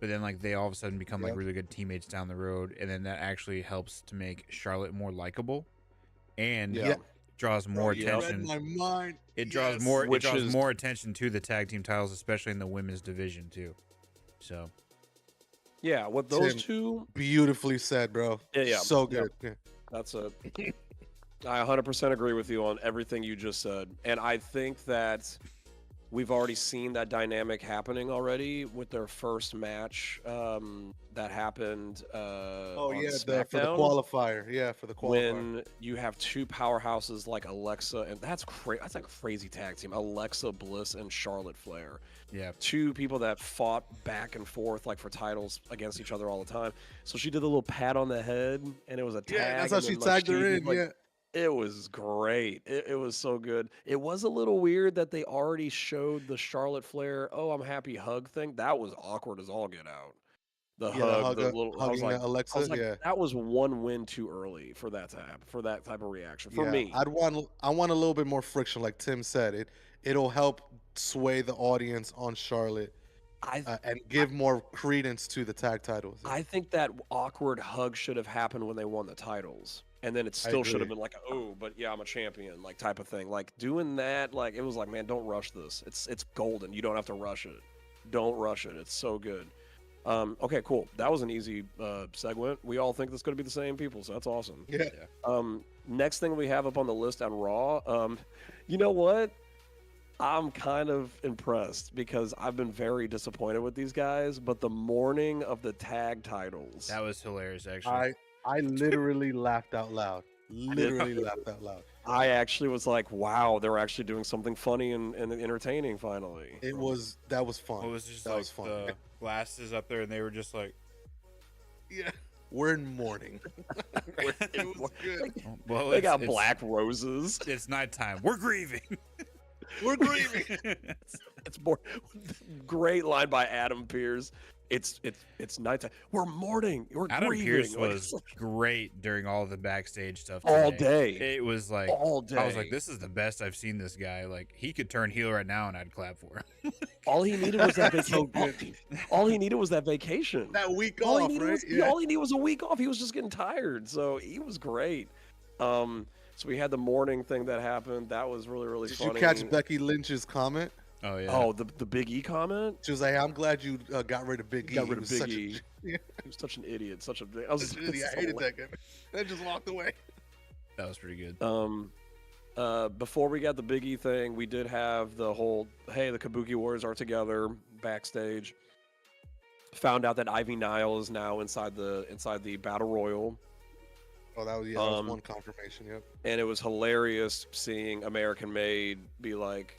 But then like they all of a sudden become like really good teammates down the road, and then that actually helps to make Charlotte more likable, and draws more attention. My mind. It draws more attention to the tag team titles, especially in the women's division too. So. Yeah, with those two, beautifully said, bro. Yeah. So good. Yeah. That's I 100% agree with you on everything you just said, and I think that we've already seen that dynamic happening already with their first match that happened. For the qualifier. Yeah, for the qualifier. When you have two powerhouses like Alexa, and that's a crazy tag team. Alexa Bliss and Charlotte Flair. Yeah, two people that fought back and forth like for titles against each other all the time. So she did a little pat on the head, and it was a tag. Yeah, that's how she tagged her in. Yeah. It was great. It was so good. It was a little weird that they already showed the Charlotte Flair, "Oh, I'm happy" hug thing. That was awkward as all get out. The hug, the little hugging Alexa. That was one win too early for that to happen, for that type of reaction. For me, I want a little bit more friction, like Tim said. It'll help sway the audience on Charlotte. And give more credence to the tag titles. I think that awkward hug should have happened when they won the titles. And then it still should have been like, "Oh, but yeah, I'm a champion," like type of thing. Like doing that, like it was like, man, don't rush this. It's golden. You don't have to rush it. Don't rush it. It's so good. Okay, cool. That was an easy segment. We all think that's going to be the same people, so that's awesome. Yeah. Next thing we have up on the list on Raw. You know what? I'm kind of impressed because I've been very disappointed with these guys, but the morning of the tag titles. That was hilarious, actually. I literally laughed out loud. I actually was like, wow, they're actually doing something funny and entertaining finally. That was fun. It was just that was fun. The glasses up there, and they were just like, yeah. We're in mourning. It was good. Well, they got black roses. It's nighttime. We're grieving. We're grieving. It's more great line by Adam Pearce. It's nighttime. We're mourning. We're Adam grieving. Pearce was great during all the backstage stuff today. All day. It was like all day. I was like, this is the best I've seen this guy. Like he could turn heel right now, and I'd clap for him. All he needed was that vacation. All he needed was that vacation. That week off, right? All he needed was a week off. He was just getting tired, so he was great. So we had the morning thing that happened. That was really, really Did funny. you catch Becky Lynch's comment? Oh yeah. Oh, the Big E comment? She was like, "I'm glad you got rid of Big E. Got rid He of was Big such a- E. yeah, He was such an idiot. Such a big. I was such just, an idiot. I hated that guy. Then just walked away. That was pretty good. Before we got the Big E thing, we did have the whole, hey, the Kabuki Warriors are together backstage. Found out that Ivy Nile is now inside the Battle Royal. Oh, that was one confirmation. Yep. And it was hilarious seeing American Made be like,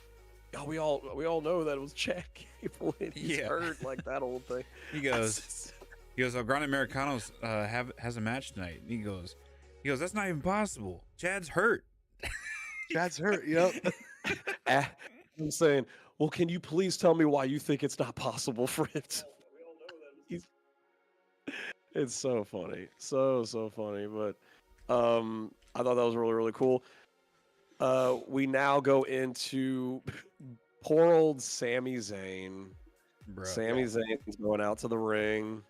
"Oh, we all know that it was Chad Gable and he's hurt," like that whole thing. He goes, "Oh, Grande Americanos has a match tonight." And he goes, "That's not even possible. Chad's hurt." Chad's hurt. Yep. I'm saying, well, can you please tell me why you think it's not possible for him to? It's so funny, so funny. But I thought that was really, really cool. We now go into poor old Sami Zayn. Bro. Sami Zayn's going out to the ring,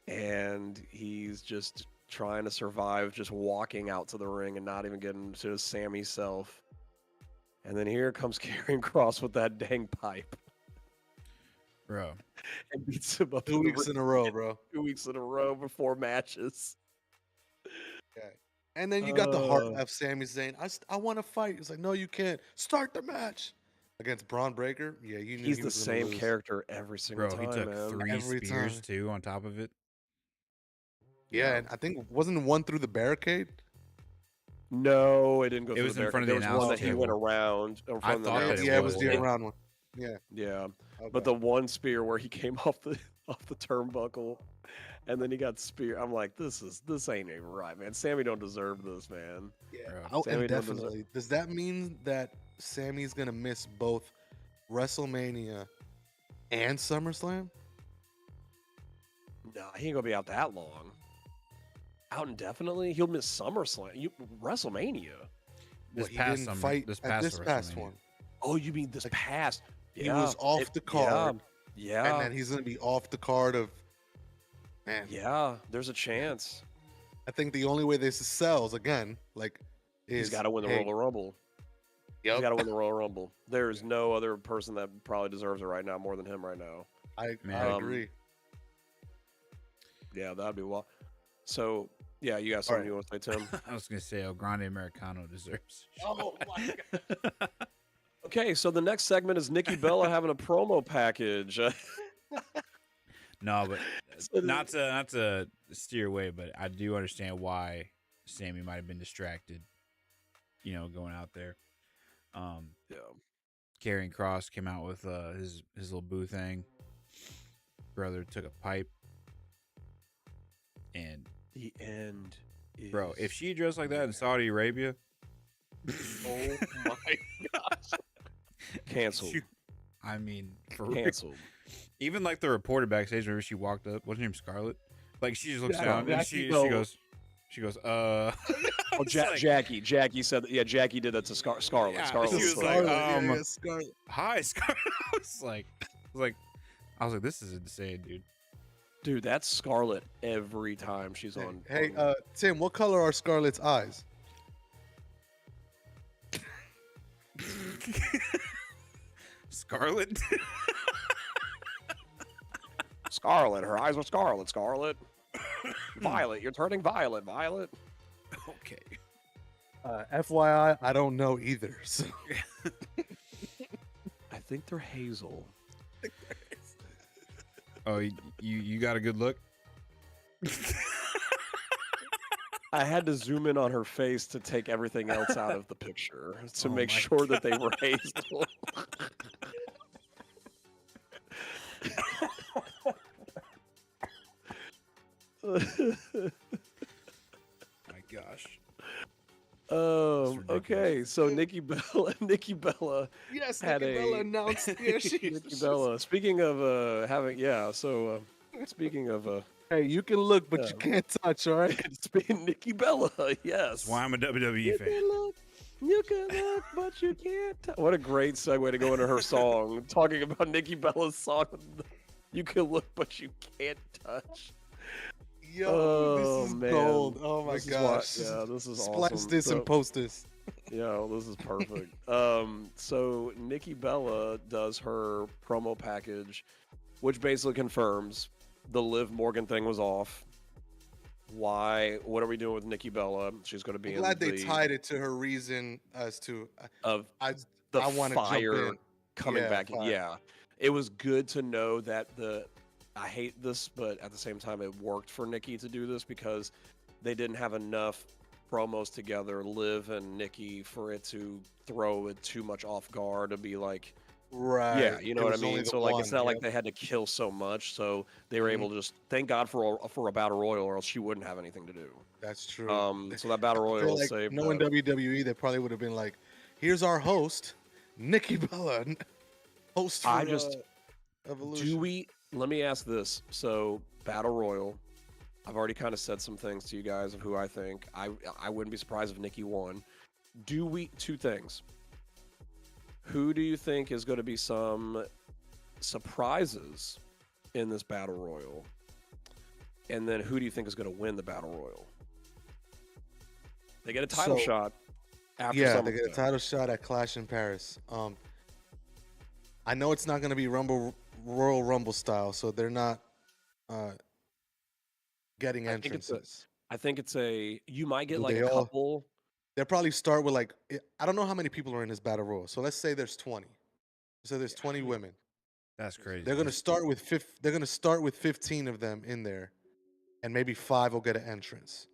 and he's just trying to survive, just walking out to the ring and not even getting to his Sammy self. And then here comes Karrion Kross with that dang pipe. Bro. And beats him up 2 weeks in a row, bro. 2 weeks in a row before matches. Okay. And then you got the heart of Sami Zayn. I want to fight. It's like, no, you can't. Start the match against Braun Breaker. Yeah, you knew He's he the was gonna same lose. character every single Bro, time, he took man. 3 Every spears time. too on top of it. Yeah, and I think wasn't one through the barricade. No, it didn't go It through was the in front of barricade. the There was one that announce he went table. around. In I front of the thought that announce it Yeah, it was was. the around one. Yeah. Yeah, Okay. but the one spear where he came off the turnbuckle, and then he got spear. I'm like, this ain't even right, man. Sammy don't deserve this, man. Bro. Oh, Sammy and don't deserve- definitely. Does that mean that Sammy's gonna miss both WrestleMania and SummerSlam? No, he ain't gonna be out that long. Out indefinitely, he'll miss SummerSlam, WrestleMania. This He past didn't summer, fight this at past this past WrestleMania. one. Oh, you mean this past? He was off the card, Yeah, and then he's gonna be off the card of. Man, yeah. There's a chance. I think the only way this sells again, like, is He's got to win the hey, Royal Rumble. He's Yep. got to win the Royal Rumble. There's no other person that probably deserves it right now more than him right now. I Man. agree. Yeah, that'd be well. So, yeah, you got something right. you want to say, Tim? I was gonna say El Grande Americano deserves. Oh my god! Okay, so the next segment is Nikki Bella having a promo package. No, but So not to steer away, but I do understand why Sammy might have been distracted. Going out there. Yeah. Karrion Kross came out with his little boo thing. Brother took a pipe, and The end is... bro, if she dressed like that in Saudi Arabia, Oh my gosh! Canceled. I mean, for real. Canceled. Even like the reporter backstage, whenever she walked up, wasn't her name Scarlett? Like she just looks Yeah, down and Jackie she Bell. goes, Oh, It's like- Jackie said that. Yeah, Jackie did that to Scarlett. Yeah, Scarlett she was was like, Scarlett, Scarlett. "Hi, Scarlett." I was like, this is insane, dude. dude, that's Scarlett every time she's on. Hey, on- Tim, what color are Scarlett's eyes? Scarlett. Scarlet. Her eyes were Scarlet. Scarlet. Violet. You're turning violet. Violet. Okay. FYI, I don't know either. So. I think they're hazel. Oh, you got a good look. I had to zoom in on her face to take everything else out of the picture to Oh make my sure that they were hazel. My gosh. Okay, so Nikki Bella Yes, Had Nikki Bella a- announced. Yeah, Nikki Bella. Speaking of having, yeah. So speaking of Hey, you can look, but Yeah. you can't touch. All right. speaking Nikki Bella, yes. That's why I'm a WWE You fan. can look, you can look, but you can't. What a great segue to go into her song, talking about Nikki Bella's song. You can look, but you can't touch. Yo, Oh this is man, gold. Oh my this is gosh. yeah, this is Splice awesome. this and So, post this. yeah, this is perfect. So Nikki Bella does her promo package, which basically confirms the Liv Morgan thing was off. Why? What are we doing with Nikki Bella? She's going to be I'm glad in they tied it to her reason as to of I the I want to jump fire in. coming Yeah, back. fire. Yeah, it was good to know that I hate this, but at the same time, it worked for Nikki to do this because they didn't have enough promos together, Liv and Nikki, for it to throw it too much off guard to be like, Right. yeah, you know It what I was only mean. the So like, one. it's not like Yep. they had to kill so much, so they were Mhm. able to just thank God for a battle royal, or else she wouldn't have anything to do. That's true. So that battle I feel royal like saved knowing that. WWE, they probably would have been like, "Here's our host, Nikki Bella, host for I just Evolution." let me ask this. So, Battle Royal, I've already kind of said some things to you guys of who I think. I wouldn't be surprised if Nikki won. Two things. Who do you think is going to be some surprises in this Battle Royal? And then who do you think is going to win the Battle Royal? They get a title So, shot after yeah, they get a SummerSlam. title shot at Clash in Paris. I know it's not going to be Royal Rumble style, so they're not getting I think it's a entrances. I think it's a you might get Do like a they all? couple. They'll probably start with like I don't know how many people are in this battle royal. So let's say there's 20. So there's 20 women. That's crazy. They're gonna start with They're gonna start with 15 of them in there, and maybe 5 will get an entrance.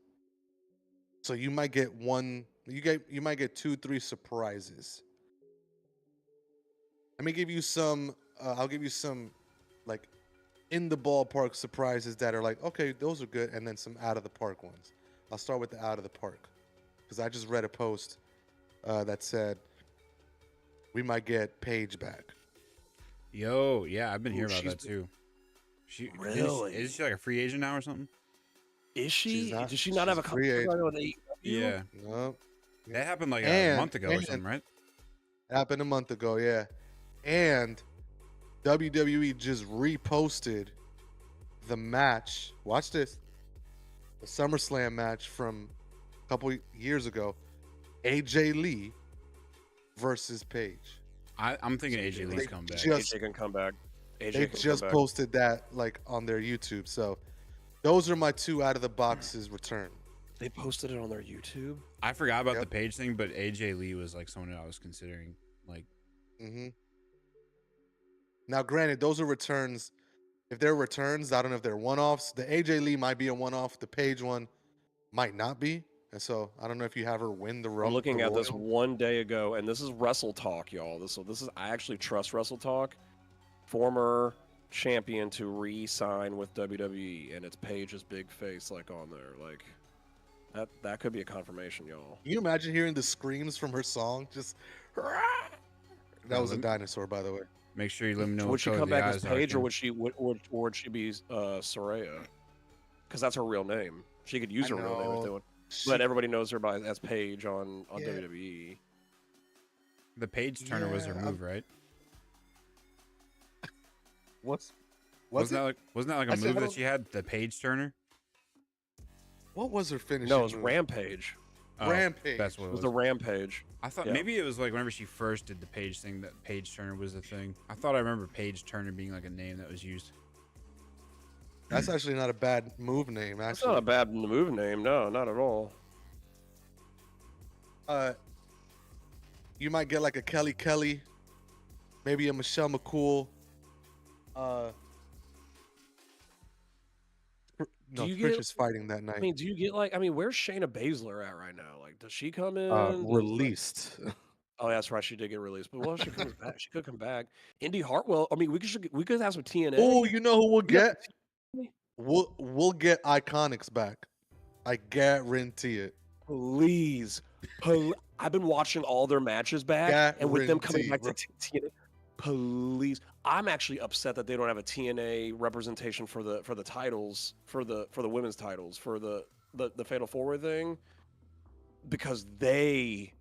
So you might get one. You might get 2, 3 surprises. Let me give you some. I'll give you some, like, in the ballpark surprises that are like, okay, those are good, and then some out of the park ones. I'll start with the out of the park because I just read a post that said we might get Paige back. Yo, yeah, I've been Ooh, hearing about she's that too. She Really? is she like a free agent now or something? Is She's she? not. Does she not have She's a a free agent. contract with AEW? Yeah, No. that happened like a And month ago or something, right? happened a month ago, yeah. And WWE just reposted the match. Watch this. The SummerSlam match from a couple years ago. AJ Lee versus Paige. I'm thinking AJ they Lee's come back. just- AJ can come back. AJ They can just come back. posted that like on their YouTube. So those are my 2 out of the boxes return. They posted it on their YouTube. I forgot about Yep. the Page thing, but AJ Lee was like someone I was considering. Like, hmm Now, granted, those are returns. If they're returns, I don't know if they're one-offs. The AJ Lee might be a one-off. The Paige one might not be. And so I don't know if you have her win the I'm looking the at this Royal. one day ago, and this is Wrestle Talk, y'all. This is I actually trust Wrestle Talk. Former champion to re-sign with WWE, and it's Paige's big face like on there. Like that could be a confirmation, y'all. Can you imagine hearing the screams from her song? Just that was a dinosaur, by the way. make sure you let me know Would what she color come the back as eyes are. Paige, or Ken. would she be Soraya? Because that's her real name. She could use I her real name if they know. want. She- But everybody knows her as Paige on Yeah. WWE. The Page Turner was her Yeah, move, right? what's Wasn't that like I a said, move hold that on. she had? The Page Turner. what was her finish? No, it was Rampage. Oh, Rampage. That's what It it was was. the Rampage. I thought yeah. maybe it was like whenever she first did the Page thing that Page Turner was the thing. I thought I remember Page Turner being like a name that was used. That's actually not a bad move name. That's Actually, not a bad move name. No, not at all. You might get like a Kelly, maybe a Michelle McCool. No, Do you Trish get- is fighting that night. I mean, do you get like? I mean, where's Shayna Baszler at right now? Like, does she come in? Released. Oh, that's right. She did get released, but well, she comes back. She could come back. Indy Hartwell. I mean, we could have some TNA. Oh, you know who we'll We got get? some TNA. We'll get Iconics back. I guarantee it. Please. I've been watching all their matches back, and with them coming back to TNA. Please. I'm actually upset that they don't have a TNA representation for the titles, for the women's titles, for the Fatal 4-Way thing, because they.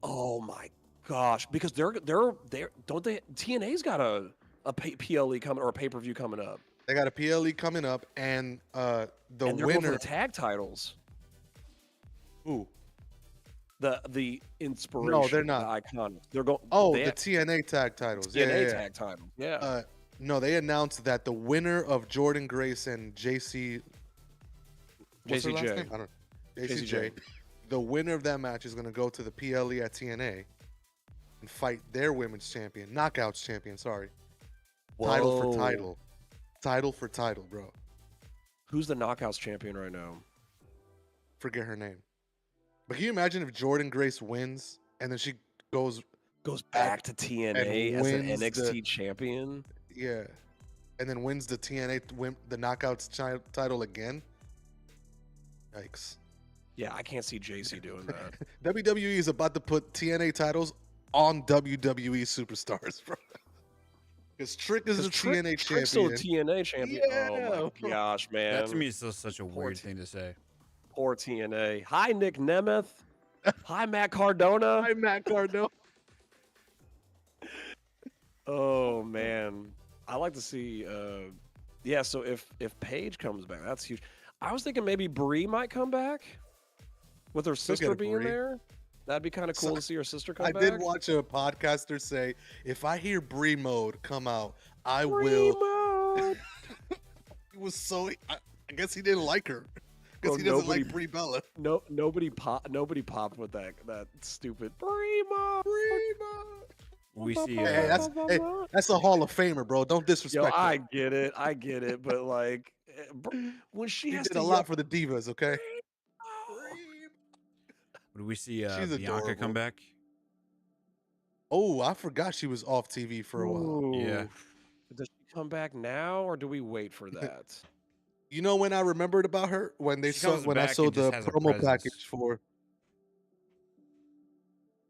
Oh my gosh! Because they're don't they? TNA's got a PLE coming or a pay-per-view coming up. They got a PLE coming up, and the And they're going for winner. the tag titles. Ooh, The inspiration. no, they're not. The iconic. They're going. Oh, they the have TNA tag titles. TNA Yeah, yeah, tag title. Yeah. yeah. No, they announced that the winner of Jordan Grace and JC. What's her last JCJ. name? I don't. JCJ. JCJ. The winner of that match is going to go to the PLE at TNA and fight their women's champion, knockouts champion. Sorry, title for Whoa. title for title, bro. Who's the knockouts champion right now? Forget her name. But can you imagine if Jordan Grace wins and then she goes, Goes back to TNA as an wins NXT champion. yeah, and then wins the TNA the knockouts title again? Yikes. Yeah, I can't see JC doing that. WWE is about to put TNA titles on WWE superstars, bro. Because Trick is the TNA Trick's still a champion. TNA champion. Yeah, Oh my gosh, man. That to me is still such a weird Poor thing to say. Poor TNA. Hi, Nick Nemeth. Hi, Matt Cardona. Hi, Matt Cardona. Oh man, I like to see. Yeah, so if Paige comes back, that's huge. I was thinking maybe Brie might come back with her sister a being Brie. there. That'd be kind of cool So, to see her sister come I back. did watch a podcaster say, if I hear Brie mode come out, I Brie will. mode. He was so. I guess he didn't like her. Bro, Because he doesn't nobody- like Brie Bella. No, nobody popped with that stupid Brie mode. We see. Hey, that's a Hall of Famer, bro. Don't Yo, disrespect her. I get it, but like when she He has did to a lot for the divas, okay? Would we see She's Bianca adorable. come back? Oh, I forgot she was off TV for a while. Yeah. Ooh. Does she come back now, or do we wait for that? You know when I remembered about her? When they She saw comes when I back saw and just the has a promo presence. package for.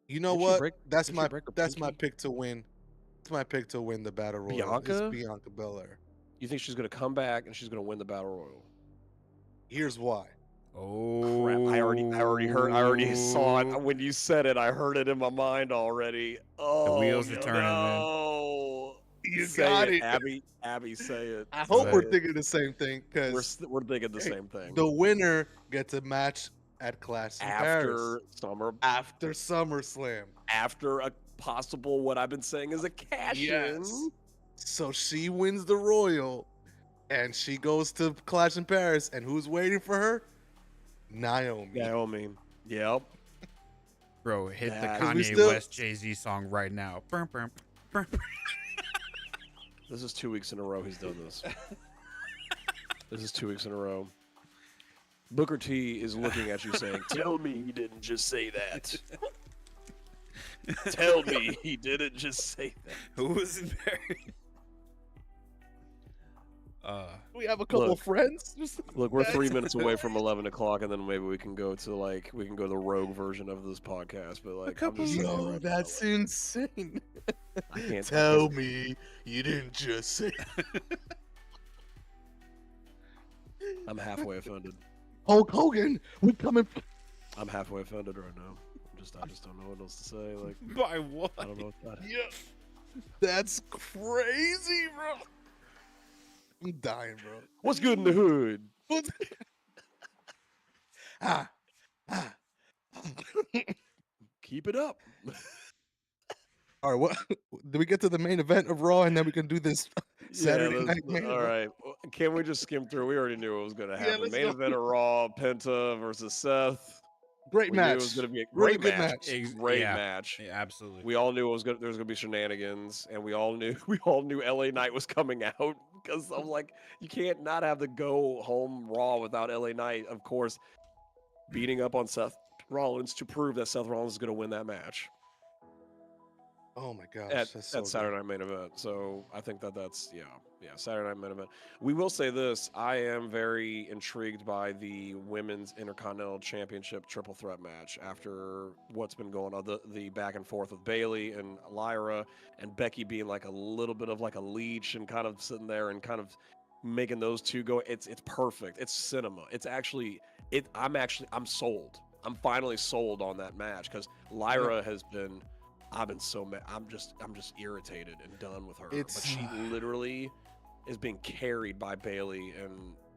You know Did she what? break- That's did she my break her that's my pinky? pick to win. That's my pick to win the battle royal. Bianca? Is Bianca Belair. You think she's gonna come back and she's gonna win the battle royal? Here's why. Oh Crap! I already saw it when you said it. I heard it in my mind already. Oh, wheels are turning, man. no. You Say got it, it. Abby, say it. I hope Say we're it. thinking the same thing We're because we're thinking the hey, same thing. the winner gets a match at Clash in Paris After SummerSlam. after a possible what I've been saying is a cash in. Yes. So she wins the Royal, and she goes to Clash in Paris. And who's waiting for her? Naomi. Naomi. Yep. Bro, hit the Yeah. 'Cause we Kanye still- West Jay-Z song right now. Burm, burm, burm. This is 2 weeks in a row he's done this. This is 2 weeks in a row. Booker T is looking at you saying, "Tell me he didn't just say that. Tell me he didn't just say that." Who was in there? We have a couple Look. of friends. Just- Look, we're 3 minutes away from 11 o'clock, and then maybe we can go to the rogue version of this podcast. But like, I'm just saying Yo, right that's now, insane. I can't Tell me you didn't just say. I'm halfway offended. Hulk Hogan, we coming. I'm halfway offended right now. I just don't know what else to say. Like, By what? I don't know what that. Yeah, that's crazy, bro. I'm dying, bro. What's good in the hood? ah. Keep it up. All right, what? Do we get to the main event of Raw and then we can do this Saturday night main All event? right. Well, can we just skim through? We already knew what was going to Yeah, happen. let's Main go. event of Raw, Penta versus Seth. Great We knew match. it was going to be a Really great good match. match. Great Yeah. match. Yeah, absolutely. We all knew there was going to be shenanigans, and we all knew LA Knight was coming out because I'm like, you can't not have the go home Raw without LA Knight, of course, beating up on Seth Rollins to prove that Seth Rollins is going to win that match Oh my gosh, at that's so Saturday Night Main Event. So I think that's Saturday Night Main Event. We will say this: I am very intrigued by the Women's Intercontinental Championship triple threat match after what's been going on, the back and forth with Bailey and Lyra, and Becky being like a little bit of like a leech and kind of sitting there and kind of making those two go. It's perfect. It's cinema. It's actually I'm sold. I'm finally sold on that match because Lyra has been. I've been so mad. I'm just irritated and done with her. It's- But she literally is being carried by Bailey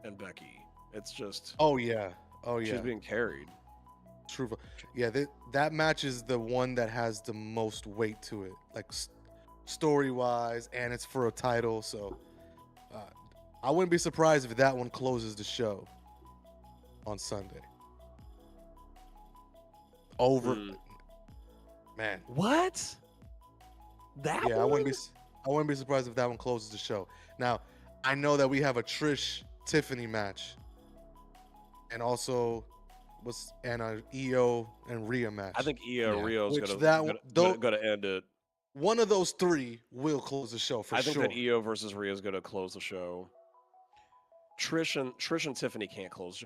and Becky. It's just Oh yeah. Oh she's yeah. being carried. True. Yeah, that match is the one that has the most weight to it, like story wise, and it's for a title. So uh, I wouldn't be surprised if that one closes the show on Sunday. Over, Hmm. man. What? That Yeah, one? I wouldn't be surprised if that one closes the show. Now, I know that we have a Trish Tiffany match, and also and a EO and Rhea match. I think Io Yeah. Rio's Which gonna, gonna end it. one of those three will close the show for I think sure. that Io versus Rhea is gonna close the show. Trish and Tiffany can't close.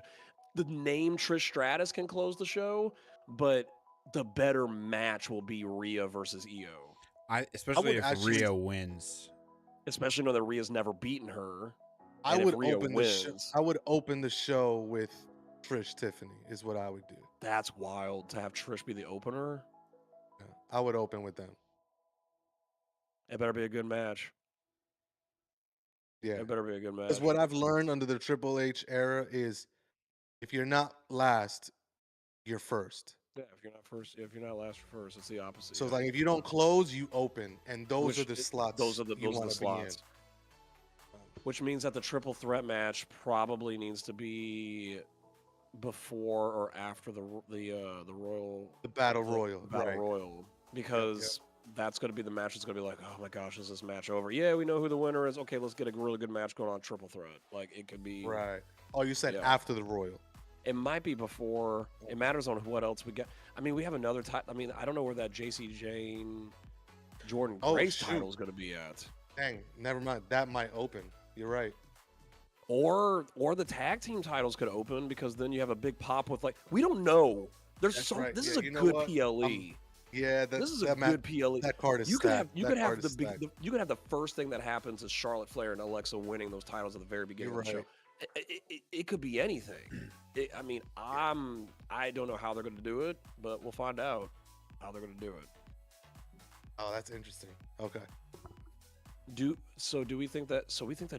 The name Trish Stratus can close the show, but the better match will be Rhea versus Io. Especially would if actually- Rio wins. Especially knowing that Rhea's never beaten her. I And would if Rhea open wins, the show. I would open the show with Trish Tiffany is what I would do. that's wild to have Trish be the opener. Yeah, I would open with them. It better be a good match. Yeah, It better be a good match. because what I've learned under the Triple H era is, if you're not last, you're first. Yeah, if you're not first, if you're not last or first, it's the opposite. So yeah. like, if you don't close, you open, and those Which are the is- slots. Those are the you wanna be in. slots. Which means that the triple threat match probably needs to be before or after the royal The Battle Royal, battle right? royal, because that's going to be the match that's going to be like, oh my gosh, is this match over? Yeah, we know who the winner is. Okay, let's get a really good match going on triple threat. Like it could be Right. Oh, you said Yeah. after the Royal. It might be before. It matters on what else we got. I mean, we have another title. I mean, I don't know where that JC Jane Jordan Oh, Grace shoot. title is going to be at. Dang, never mind. That might open. You're right. Or the tag team titles could open, because then you have a big pop with, like, we don't know. There's That's so right. this Yeah, is a you know good what? PLE. Yeah, This is a that good PLE. That card is You could have stacked. you That could card have the is big stacked. you could have the first thing that happens is Charlotte Flair and Alexa winning those titles at the very beginning You're of the show. right. It could be anything. I mean, I don't know how they're going to do it, but we'll find out how they're going to do it. Oh, that's interesting. Okay. Do we think that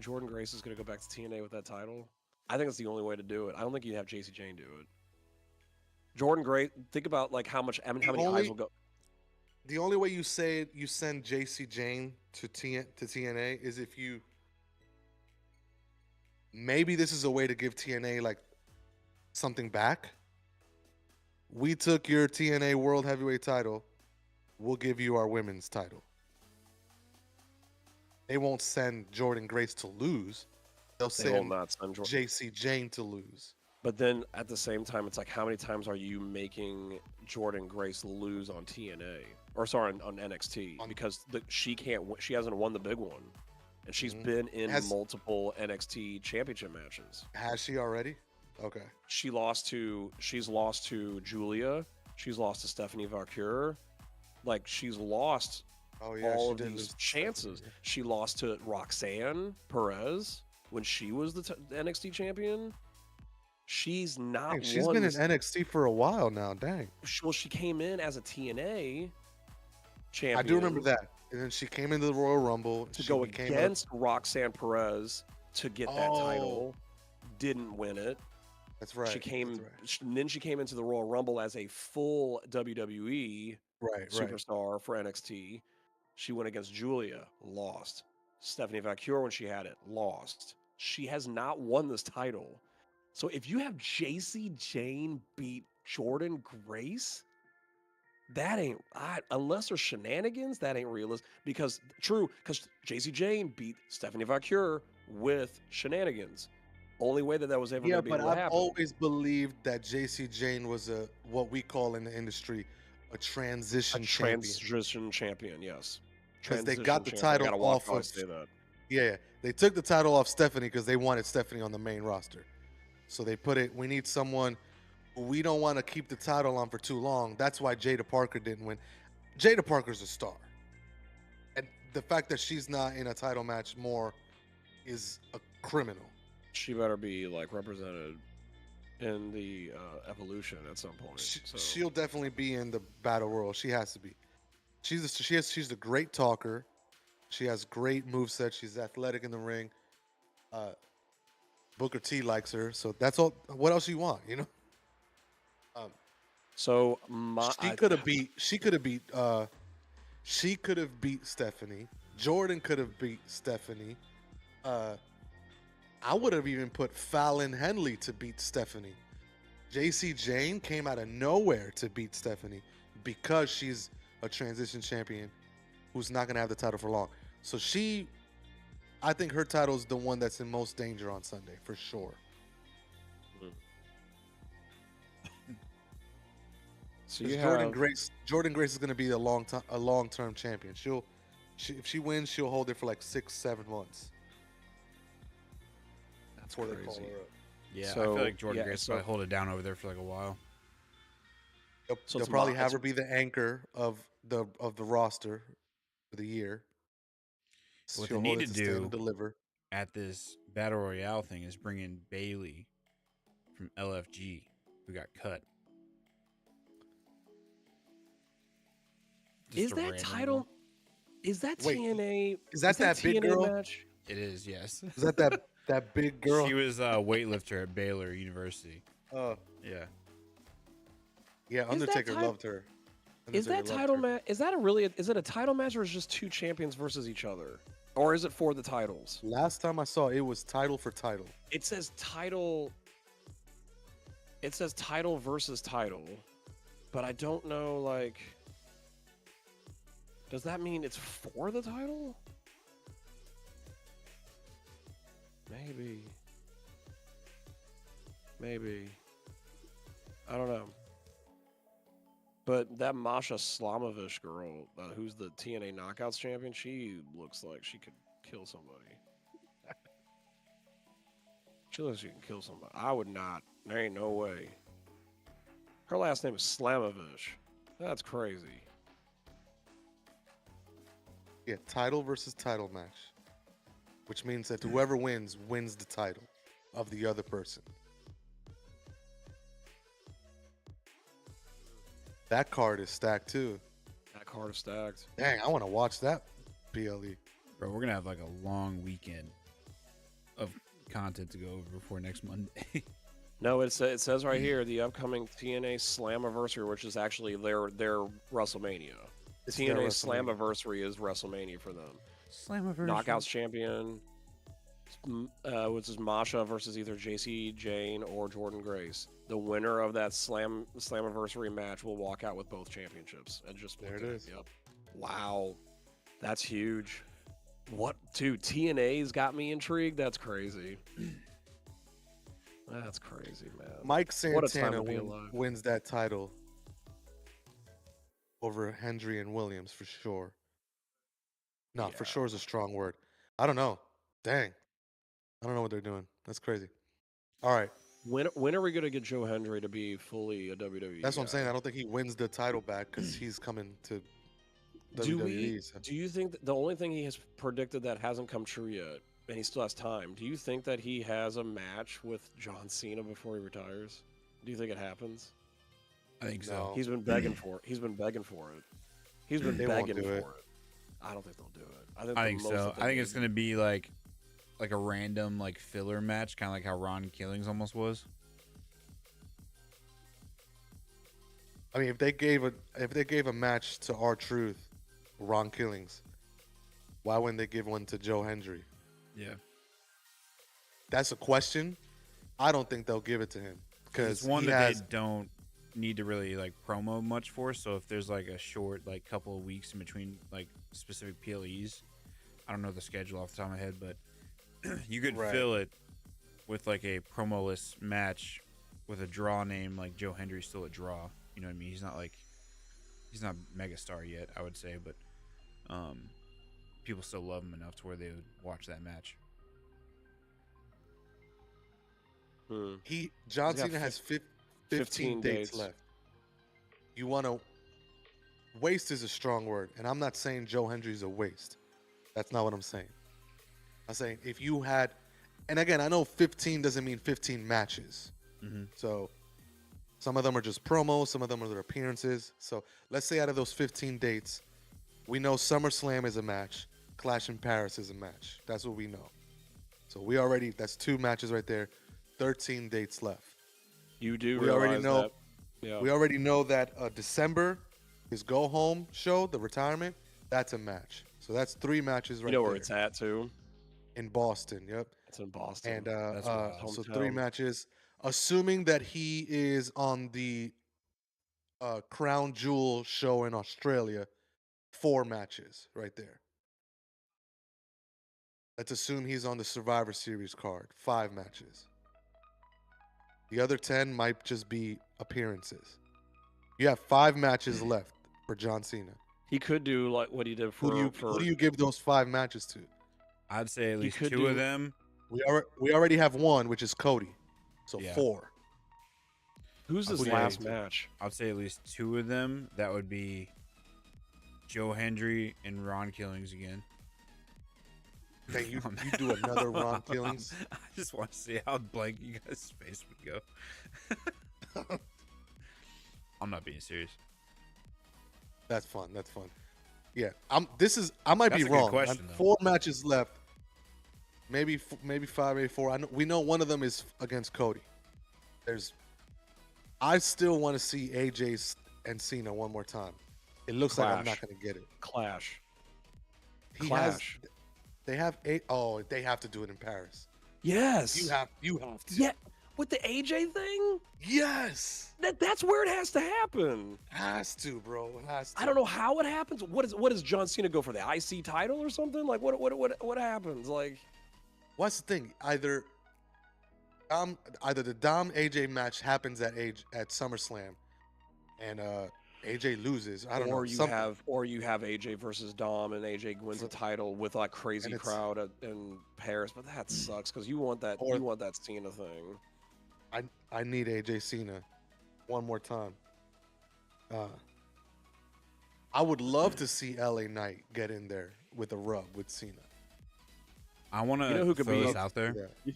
Jordan Grace is going to go back to TNA with that title? I think it's the only way to do it. I don't think you have JC Jane do it. Jordan Grace, think about like how many eyes will go. The only way you send JC Jane to TNA is if you, maybe this is a way to give TNA like something back. We took your TNA World Heavyweight title. We'll give you our women's title. They won't send Jordan Grace to lose. They'll They will send not send Jordan. JC Jane to lose. But then at the same time, it's like, how many times are you making Jordan Grace lose on TNA, or sorry, on NXT? Because she hasn't won the big one, and she's been in multiple NXT championship matches. Has she already? Okay. She's lost to Julia. She's lost to Stephanie Valkyrie. Like, she's lost Oh yeah, all she of did these lose. chances. She lost to Roxanne Perez when she was the NXT champion. She's not. Dang, she's won been in this- NXT for a while now. Dang. Well, she came in as a TNA champion. I do remember that. And then she came into the Royal Rumble To she go became against Roxanne Perez to get that Oh. title, didn't win it. That's right. She came, That's and then she came into the Royal Rumble as a full WWE right. superstar for NXT. She went against Julia, lost. Stephanie Valkyrie, when she had it, lost. She has not won this title. So if you have JC Jane beat Jordan Grace, that ain't, unless there's shenanigans, that ain't realistic. Because JC Jane beat Stephanie Valkyrie with shenanigans. Only way that was ever Yeah, going to be but able to I've happen. always believed that JC Jane was a what we call in the industry a transition champion. Transition champion, yes. 'Cause they Transition got the champion. I title gotta watch off how I of- say that. Yeah, they took the title off Stephanie because they wanted Stephanie on the main roster. So they put it, we need someone who we don't want to keep the title on for too long. That's why Jada Parker didn't win. Jada Parker's a star. And the fact that she's not in a title match more is a criminal. She better be like represented in the evolution at some point. She'll definitely be in the battle royal. She has to be. She's a great talker. She has great moveset. She's athletic in the ring. Booker T likes her, so that's all. What else you want? You know, So she could have beat. She could have beat. She could have beat Stephanie. Jordan could have beat Stephanie. I would have even put Fallon Henley to beat Stephanie. JC Jane came out of nowhere to beat Stephanie because she's a transition champion who's not going to have the title for long. So I think her title is the one that's in most danger on Sunday for sure. So you Jordan have Grace. Jordan Grace is going to be a long-term champion. If she wins, she'll hold it for like 6-7 months. that's Before they call crazy. her up. Yeah, I So, feel like Jordan yeah, Grace so- probably hold it down over there for like a while. So They'll it's probably Ma- have it's- her be the anchor of the roster for the year. What She'll they hold need it to to stand do and deliver. at this Battle Royale thing is bring in Bailey from LFG, who got cut. Just Is a that random title? one. Is that Wait, TNA? is that big TNA girl? match? It is, yes. Is that big girl? She was a weightlifter at Baylor University. Yeah, that Undertaker title- loved her. Is that Undertaker loved title her. match? Is it a title match or is it just two champions versus each other, or is it for the titles? Last time I saw it was title for title. It says title. It says title versus title, but I don't know. Like, does that mean it's for the title? Maybe. I don't know. But that Masha Slamovich girl, who's the TNA Knockouts champion, she looks like she could kill somebody. She looks like she can kill somebody. I would not. There ain't no way. Her last name is Slamovich. That's crazy. Yeah, title versus title match, which means that whoever wins the title of the other person. That card is stacked too. That card is stacked. Dang, I want to watch that PLE. Bro, we're going to have like a long weekend of content to go over before next Monday. No, it says right here the upcoming TNA Slammiversary, which is actually their WrestleMania. It's their TNA WrestleMania. Slammiversary is WrestleMania for them. Slammiversary. Knockouts champion, which is Masha versus either JC Jane or Jordan Grace. The winner of that Slammiversary match will walk out with both championships. And just There it is. Yep. Wow, that's huge. What, dude? TNA's got me intrigued. That's crazy. That's crazy, man. Mike What a time Santana to be alive. wins that title over Hendry and Williams for sure. No, for Yeah. sure is a strong word. I don't know. Dang. I don't know what they're doing. That's crazy. All right. When are we gonna get Joe Hendry to be fully a WWE? That's what I'm guy? saying. I don't think he wins the title back because he's coming to Do WWE. so- Do you think that the only thing he has predicted that hasn't come true yet, and he still has time? Do you think that he has a match with John Cena before he retires? Do you think it happens? I think so. No. He's been begging for it. He's been begging for it. He's been They won't begging do for it. it. I don't think they'll do it. I the think most so. that I think they it's do- going to be like a random like filler match, kind of like how Ron Killings almost was. I mean, if they gave a match to R-Truth, Ron Killings, why wouldn't they give one to Joe Hendry? Yeah. That's a question. I don't think they'll give it to him because It's one he that has. they don't need to really like promo much for. So if there's like a short like couple of weeks in between like specific PLEs, I don't know the schedule off the top of my head, but you could Right. fill it with like a promo-less match with a draw name like Joe Hendry's still a draw. You know what I mean? He's not megastar yet, I would say, but people still love him enough to where they would watch that match. Hmm. John He's got Cena has 15 15 dates dates. left. You want to waste is a strong word, and I'm not saying Joe Hendry's a waste. That's not what I'm saying. I'm saying if you had, and again, I know 15 doesn't mean 15 matches. Mm-hmm. So some of them are just promos, some of them are their appearances. So let's say out of those 15 dates, we know SummerSlam is a match, Clash in Paris is a match. That's what we know. So that's 2 matches right there. 13 dates left. You do We already realize know. that. Yeah. We already know that December, his go home show, the retirement, that's a match. So that's 3 matches right You know where there it's at too. in Boston. Yep. It's in Boston. And That's wild. so 3 Hometown. matches, assuming that he is on the Crown Jewel show in Australia, 4 matches right there. Let's assume he's on the Survivor Series card, 5 matches. The other 10 might just be appearances. You have 5 matches left for John Cena. He could do like what he did Who do you give those 5 matches to? I'd say at He least could 2 of do- them. We already have 1, which is Cody. So Yeah. 4. Who's his Who do you last think? match? I'd say at least 2 of them. That would be Joe Hendry and Ron Killings again. Then you Come on, do another Ron Killings. I just want to see how blank you guys' face would go. I'm not being serious. That's fun. That's fun. Yeah, I might That's be a good wrong. question, though. 4 matches left. Maybe 5, maybe 4. We know one of them is against Cody. I still want to see AJ and Cena one more time. It looks like I'm Clash. not going to get it. Clash. He Clash. They have 8. Oh, they have to do it in Paris. Yes. You have to. Yeah. With the AJ thing, Yes. that's where it has to happen. Has to, bro. Has to. I don't know how it happens. What does John Cena go for, the IC title or something? Like what happens? Like, What's the thing? Either the Dom AJ match happens at SummerSlam, and AJ loses. I don't know. or you something. have AJ versus Dom and AJ wins the title with like crazy And it's- crowd in Paris, but that sucks because you want that Cena thing. I need AJ Cena one more time. I would love to see LA Knight get in there with a rub with Cena. I want to You know who could throw be- this out there. Yeah.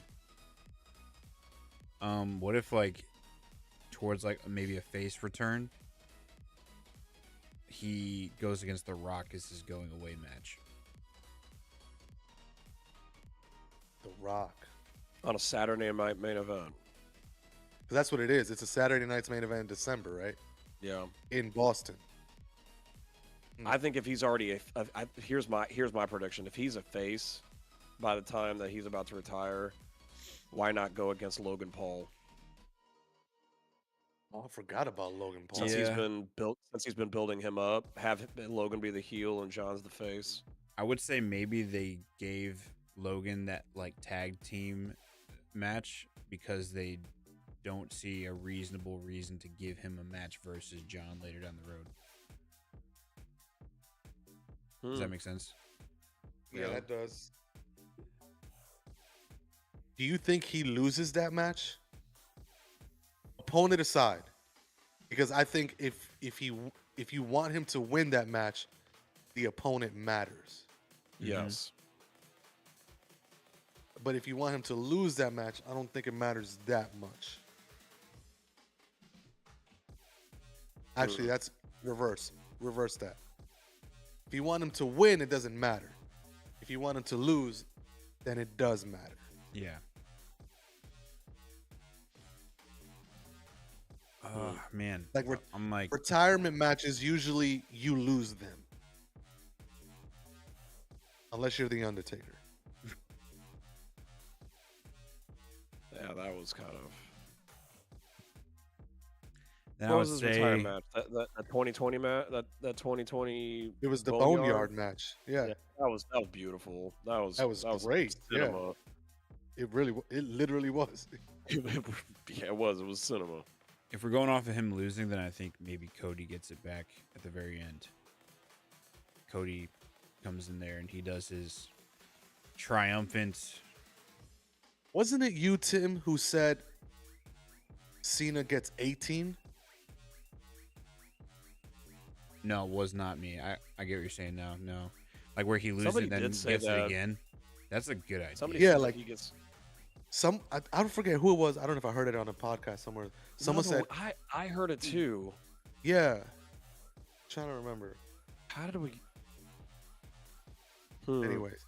What if like towards like maybe a face return, he goes against The Rock as his going away match? The Rock. On a Saturday night main event. 'Cause that's what it is. It's a Saturday night's main event in December, right? Yeah. In Boston. I think if he's already here's my prediction. If he's a face by the time that he's about to retire, why not go against Logan Paul? Oh, I forgot about Logan Paul. Since Yeah. he's been building him up, have Logan be the heel and John's the face. I would say maybe they gave Logan that like tag team match because they don't see a reasonable reason to give him a match versus John later down the road. Does that make sense? Yeah, Yeah. that does. Do you think he loses that match? Opponent aside, because I think if you want him to win that match, the opponent matters. Yes. But if you want him to lose that match, I don't think it matters that much. Actually, that's reverse. Reverse that. If you want him to win, it doesn't matter. If you want him to lose, then it does matter. Yeah. Oh man, Like I'm like, retirement matches, usually you lose them. Unless you're the Undertaker. Yeah, that was kind of. then What I was would his retirement say match? That 2020 match. That 2020. It was the Boneyard? Boneyard match. Yeah, Yeah, that was beautiful. That was great, yeah. Cinema. it literally was. Yeah, it was. It was cinema. if we're going off of him losing, then I think maybe Cody gets it back at the very end. Cody comes in there and he does his triumphant. Wasn't it you, Tim, who said Cena gets 18? No, it was not me. I get what you're saying now. No, like where he loses Somebody it, then did say gets it that. again. That's a good idea. Somebody Yeah, said like- he gets. I don't forget who it was. I don't know if I heard it on a podcast somewhere. Someone No, said, I heard it too. yeah. Trying to remember. How did we? Anyways,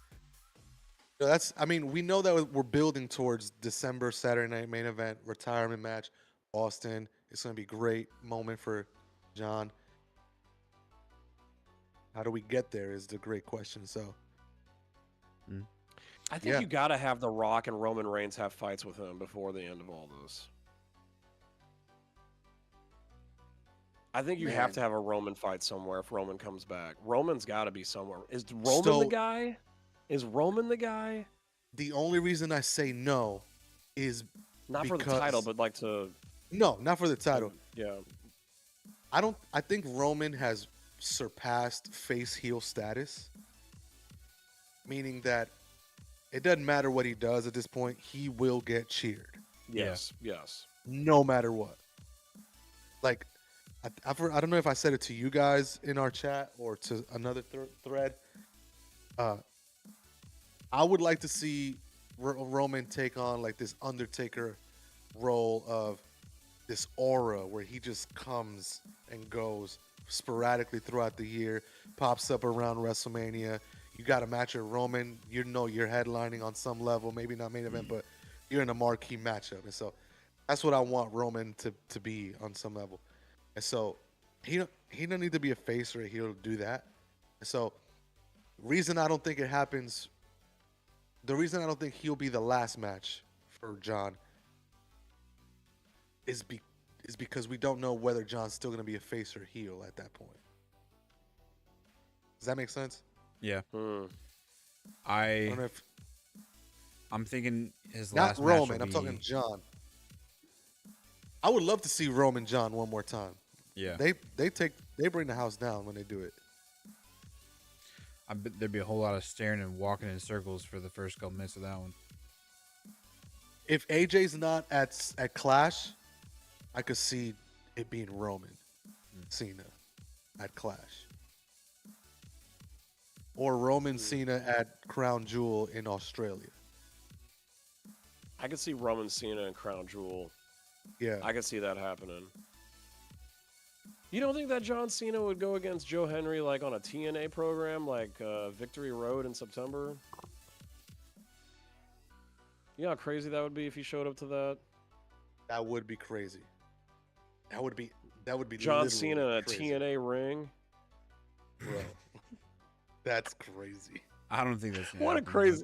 That's. I mean, we know that we're building towards December Saturday night main event retirement match, Austin. It's gonna be a great moment for John. How do we get there? Is the great question. So, I think you got to have The Rock and Roman Reigns have fights with him before the end of all this. I think you have to have a Roman fight somewhere if Roman comes back. Roman's got to be somewhere. Is Roman the guy? Is Roman the guy? The only reason I say no is not for the title, but like to. No, not for the title. Yeah. I think Roman has surpassed face heel status, meaning that it doesn't matter what he does at this point, he will get cheered. Yes, yes. No matter what. Like, I don't know if I said it to you guys in our chat or to another thread. I would like to see Roman take on like this Undertaker role of this aura where he just comes and goes sporadically throughout the year, pops up around WrestleMania. You got a match at Roman, you know you're headlining on some level, maybe not main event, but you're in a marquee matchup. And so that's what I want Roman to be on some level. And so he don't need to be a face or a heel to do that. And so reason I don't think it happens, the reason I don't think he'll be the last match for John is because we don't know whether John's still going to be a face or heel at that point. Does that make sense? Yeah. I don't know if, I'm thinking his not last Roman. match will I'm be... talking John. I would love to see Roman John one more time. Yeah. They bring the house down when they do it. I bet there'd be a whole lot of staring and walking in circles for the first couple minutes of that one. If AJ's not at Clash, I could see it being Roman Cena at Clash. Or Roman Cena at Crown Jewel in Australia. I could see Roman Cena and Crown Jewel. Yeah. I could see that happening. You don't think that John Cena would go against Joe Henry like on a TNA program like Victory Road in September? You know how crazy that would be if he showed up to that? That would be crazy. That would be John Cena in a crazy. TNA ring. Bro. That's crazy. I don't think that's What a crazy.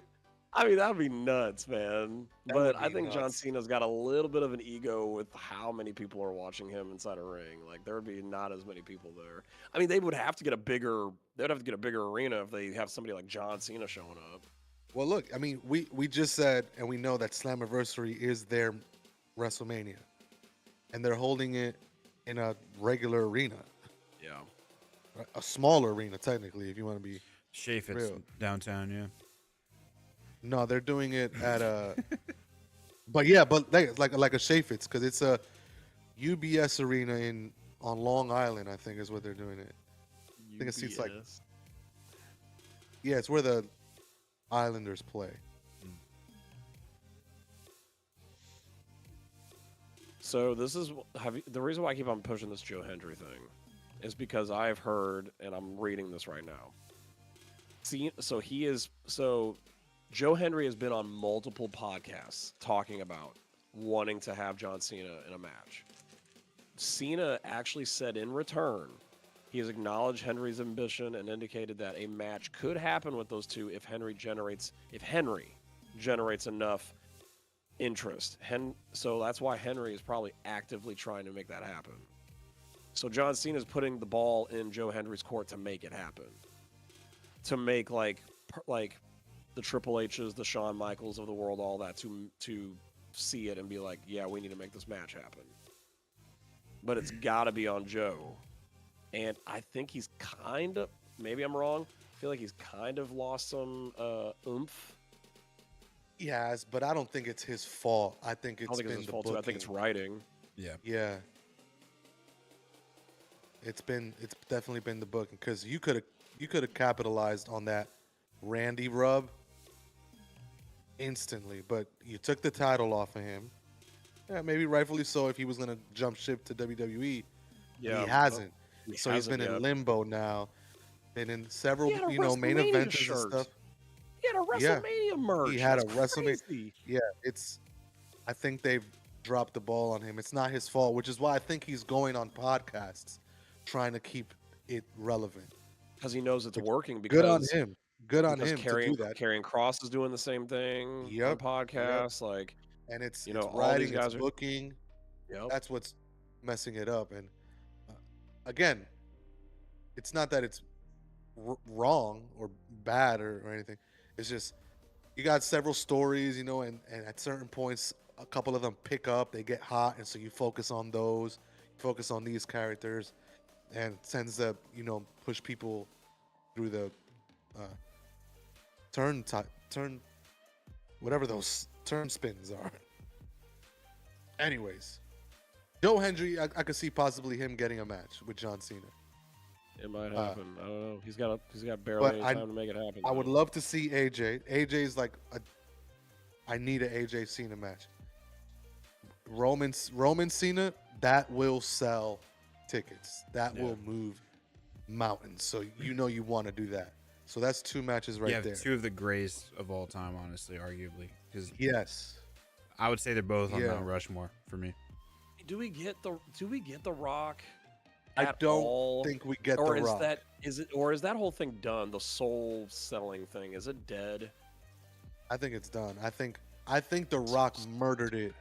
I mean, that would be nuts, man. But I think nuts. John Cena's got a little bit of an ego with how many people are watching him inside a ring. Like there would be not as many people there. I mean, they would have to get a bigger arena if they have somebody like John Cena showing up. Well, look, I mean, we just said, and we know that Slammiversary is their WrestleMania, and they're holding it in a regular arena. Yeah. A smaller arena, technically, if you want to be Chaffetz real. downtown, yeah. No, they're doing it at a. but like a Chaffetz, because it's a UBS arena on Long Island. I think is what they're doing it. I think it seats like. Yeah, it's where the Islanders play. So this is the reason why I keep on pushing this Joe Hendry thing is because I've heard, and I'm reading this right now. So Joe Hendry has been on multiple podcasts talking about wanting to have John Cena in a match. Cena actually said in return, he has acknowledged Henry's ambition and indicated that a match could happen with those two if Henry generates enough interest. So that's why Henry is probably actively trying to make that happen. So John Cena is putting the ball in Joe Hendry's court to make it happen. To make like the Triple H's, the Shawn Michaels of the world, all that to see it and be like, yeah, we need to make this match happen. But it's got to be on Joe. And I think he's kind of, maybe I'm wrong, I feel like he's kind of lost some oomph. He has, but I don't think it's his fault. I think it's been his the fault booking. too. I think it's writing. Yeah. Yeah. It's definitely been the booking, because you could have capitalized on that Randy rub instantly, but you took the title off of him. Yeah, maybe rightfully so if he was going to jump ship to WWE. Yeah, he hasn't. He's been yet. in limbo now. Been in several, main WrestleMania events shirt. and stuff. He He had a WrestleMania merch. He had That's a WrestleMania. crazy. Yeah, I think they've dropped the ball on him. It's not his fault, which is why I think he's going on podcasts, trying to keep it relevant. Because he knows it's working. Good on Because him. Good on because him to do that. Karrion Kross is doing the same thing on Yep. podcasts. Like, And it's all writing, these guys it's are. booking. Yep. That's what's messing it up. And again, it's not that it's wrong or bad or anything. It's just you got several stories, and at certain points, a couple of them pick up, they get hot, and so you focus on those, focus on these characters, and it tends to, push people through the turn, whatever those turn spins are. Anyways, Joe Hendry, I could see possibly him getting a match with John Cena. It might happen. I don't know. He's got barely any time to make it happen. I would love to see AJ. AJ's like I need an AJ Cena match. Roman Cena, that will sell tickets. That will move mountains. So you want to do that. So that's two matches right there. Two of the greatest of all time, honestly, arguably. Because yes, I would say they're both on Mount Rushmore for me. Do we get the Rock? I don't think we get the Rock. Or is that whole thing done? The soul selling thing, is it dead? I think it's done. I think the Rock murdered it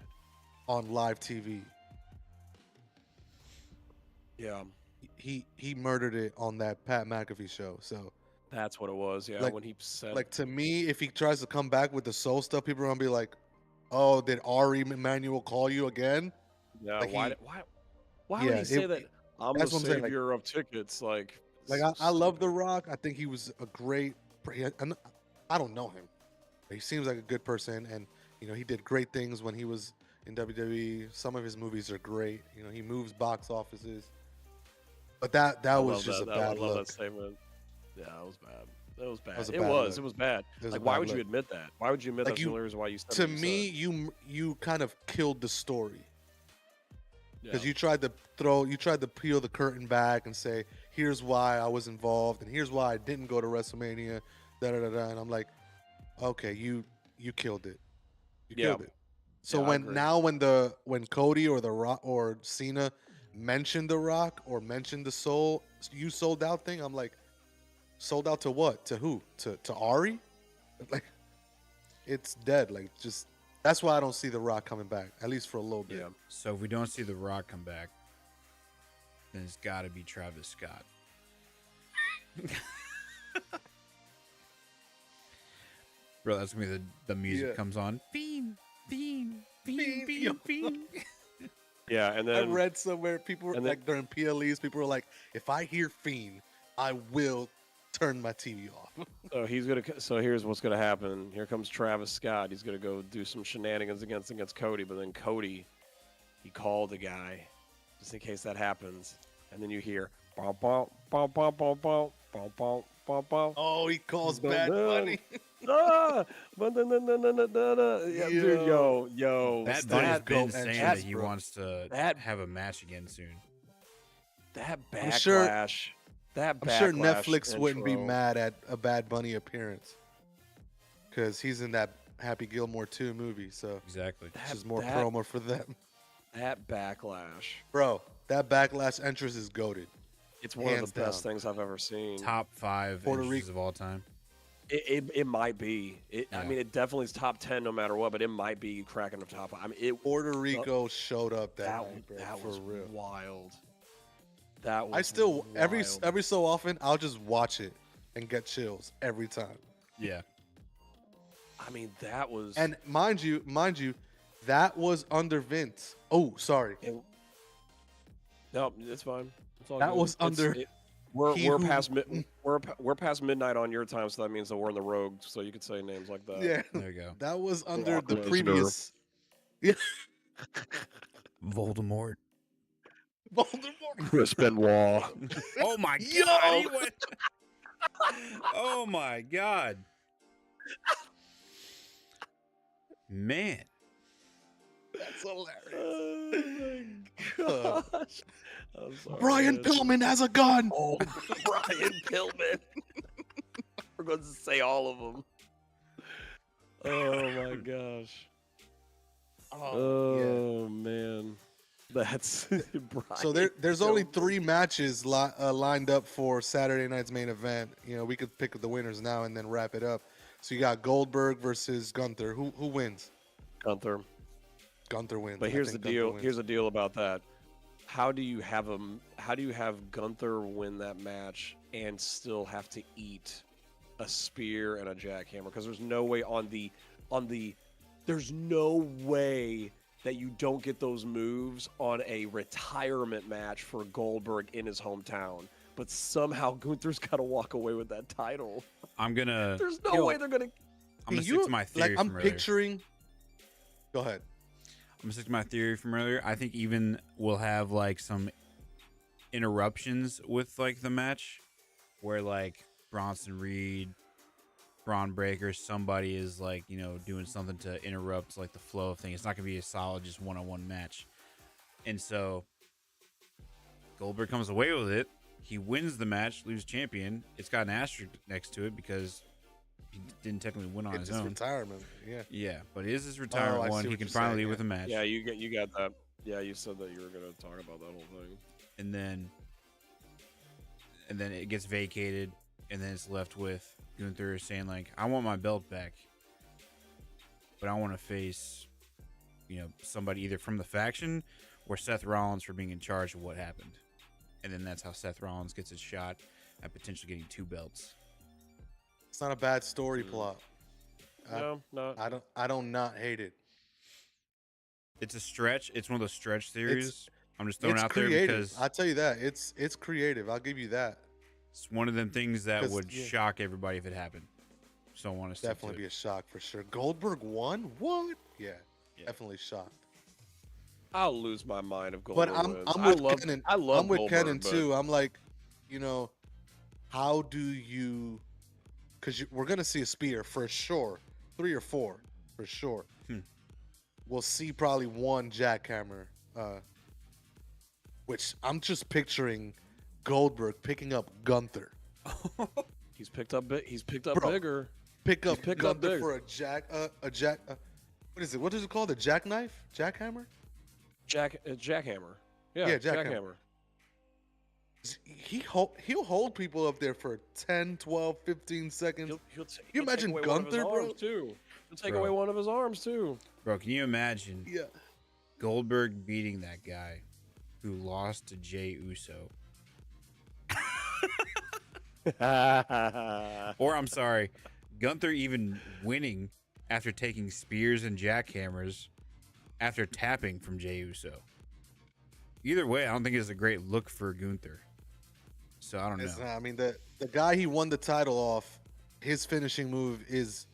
on live TV. Yeah. He murdered it on that Pat McAfee show. So that's what it was. Yeah, when he said, like, to me, if he tries to come back with the soul stuff, people are gonna be like, "Oh, did Ari Emanuel call you again?" Yeah. Like why would he say that? I'm the savior of tickets. Like I love The Rock. I think he was a great. I don't know him. He seems like a good person, and he did great things when he was in WWE. Some of his movies are great. He moves box offices. But that was just a bad look. That statement. Yeah, it was bad. It was bad. It was bad. Like, why would you admit that? Why would you admit that's the only reason why you said to me, you kind of killed the story. Because you tried to peel the curtain back and say, here's why I was involved and here's why I didn't go to WrestleMania, and I'm like, okay, you killed it. You killed it. So when Cody or The Rock or Cena mentioned The Rock or mentioned the soul, you sold out thing, I'm like, sold out to what? To who? To Ari? Like, it's dead. Like, just that's why I don't see The Rock coming back, at least for a little bit. Yeah. So if we don't see The Rock come back, then it's got to be Travis Scott. Bro, that's gonna be the music comes on. Fiend. Yeah, and then I read somewhere people were like during PLEs, people were like, if I hear Fiend, I will turn my TV off. So here's what's gonna happen. Here comes Travis Scott. He's gonna go do some shenanigans against Cody, but then Cody, he called the guy just in case that happens, and then you hear bum, bum, bum, bum, bum, bum, bum, bum, bum, bum. Oh, he calls Bad Bunny. Dude, yo. Bad Bunny's been saying that he wants to have a match again soon. That backlash. I'm sure Netflix wouldn't be mad at a Bad Bunny appearance because he's in that Happy Gilmore 2 movie. So exactly, this is more promo for them. That backlash, bro. That backlash entrance is goated. It's one of the best things I've ever seen. Top 5 entrances of all time. It might be. I mean, it definitely is top 10 no matter what, but it might be cracking the top. I mean, Puerto Rico showed up that night, bro. That was real wild. That was I still wild. every so often I'll just watch it and get chills every time. Yeah. I mean, that was. And mind you, that was under Vince. Oh, sorry. No, it's fine. It's all that good. Was under. We're past midnight on your time, so that means that we're in the rogue. So you could say names like that. Yeah, there you go. That was under the previous. Yeah. Voldemort. Chris Benoit. Oh my god! Oh my god! Man, that's hilarious. Oh my gosh! Brian Pillman has a gun. Oh, Brian Pillman. We're going to say all of them. Oh my gosh. Oh, yeah. Oh man. That's Brian. So there's only Goldberg. 3 matches lined up for Saturday night's main event. You know, we could pick the winners now and then wrap it up. So you got Goldberg versus Gunther. Who wins? Gunther. Gunther wins. But I here's the think Gunther deal. wins. Here's the deal about that. How do you have Gunther win that match and still have to eat a spear and a jackhammer? Because there's no way there's no way that you don't get those moves on a retirement match for Goldberg in his hometown. But somehow Gunther's got to walk away with that title. There's no way they're gonna. I'm gonna stick to my theory I'm from earlier. picturing. Go ahead. I'm gonna stick to my theory from earlier. I think even we'll have like some interruptions with like the match, where like Bronson Reed, Braun Breaker, somebody is like doing something to interrupt like the flow of things. It's not gonna be a solid just one-on-one match, and so Goldberg comes away with it. He wins the match, leaves champion. It's got an asterisk next to it because he didn't technically win on It's his his own. retirement. Yeah. Yeah, but it is his retirement I one. see He what can you're finally saying, leave with a match. Yeah, you got that. Yeah, you said that you were gonna talk about that whole thing. And then it gets vacated, and then it's left with Gunther saying like, "I want my belt back, but I want to face, somebody either from the faction or Seth Rollins for being in charge of what happened." And then that's how Seth Rollins gets his shot at potentially getting 2 belts. It's not a bad story plot. No, no. I don't not hate it. It's a stretch. It's one of those stretch theories. I'm just throwing It's out creative. there because I'll tell you that. It's creative. I'll give you that. it's one of them things that 'Cause, would yeah. shock everybody if it happened. So I want to Definitely be a shock for sure. Goldberg won? What? Yeah. Yeah. Definitely shocked. I'll lose my mind if But Goldberg I'm wins. with love, Kenyn. I love I'm with Goldberg, Kenyn but too. I'm like, how do you? Because we're gonna see a spear for sure, 3 or 4 for sure. We'll see probably 1 jackhammer, which I'm just picturing Goldberg picking up Gunther. He's picked up Bro. bigger. Pick up picked up Gunther big. for a jack. What is it? What is it called? A jackknife? Jackhammer? Jackhammer. Yeah, Yeah, jackhammer. jackhammer. He'll hold people up there for 10, 12, 15 seconds. You imagine take away one of his Gunther, bro? arms, Too. He'll take Bro. away one of his arms too. Bro, can you imagine Yeah. Goldberg beating that guy who lost to Jey Uso? Or I'm sorry, Gunther even winning after taking spears and jackhammers after tapping from Jey Uso. Either way, I don't think it's a great look for Gunther. So I don't It's know. not, I mean, the guy he won the title off, his finishing move is,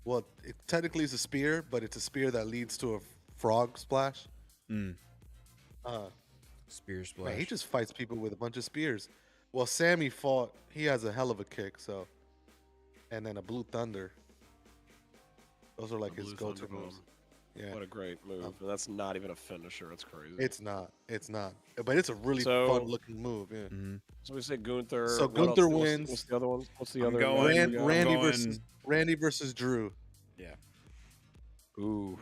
well, it technically is a spear, but it's a spear that leads to a frog splash. Spear splash. Man, he just fights people with a bunch of spears. Well, Sammy fought. He has a hell of a kick, so, and then a Blue Thunder. Those are like The his Blue go-to Thunder moves. Bomb. Yeah, What a great move. And that's not even a finisher. It's crazy. it's not, but it's a really So- fun-looking move. Yeah. So we say Gunther. So What Gunther else? wins. What's the other one? What's the I'm other going- one? Ran- we got? Randy going- versus Drew. Yeah. Ooh.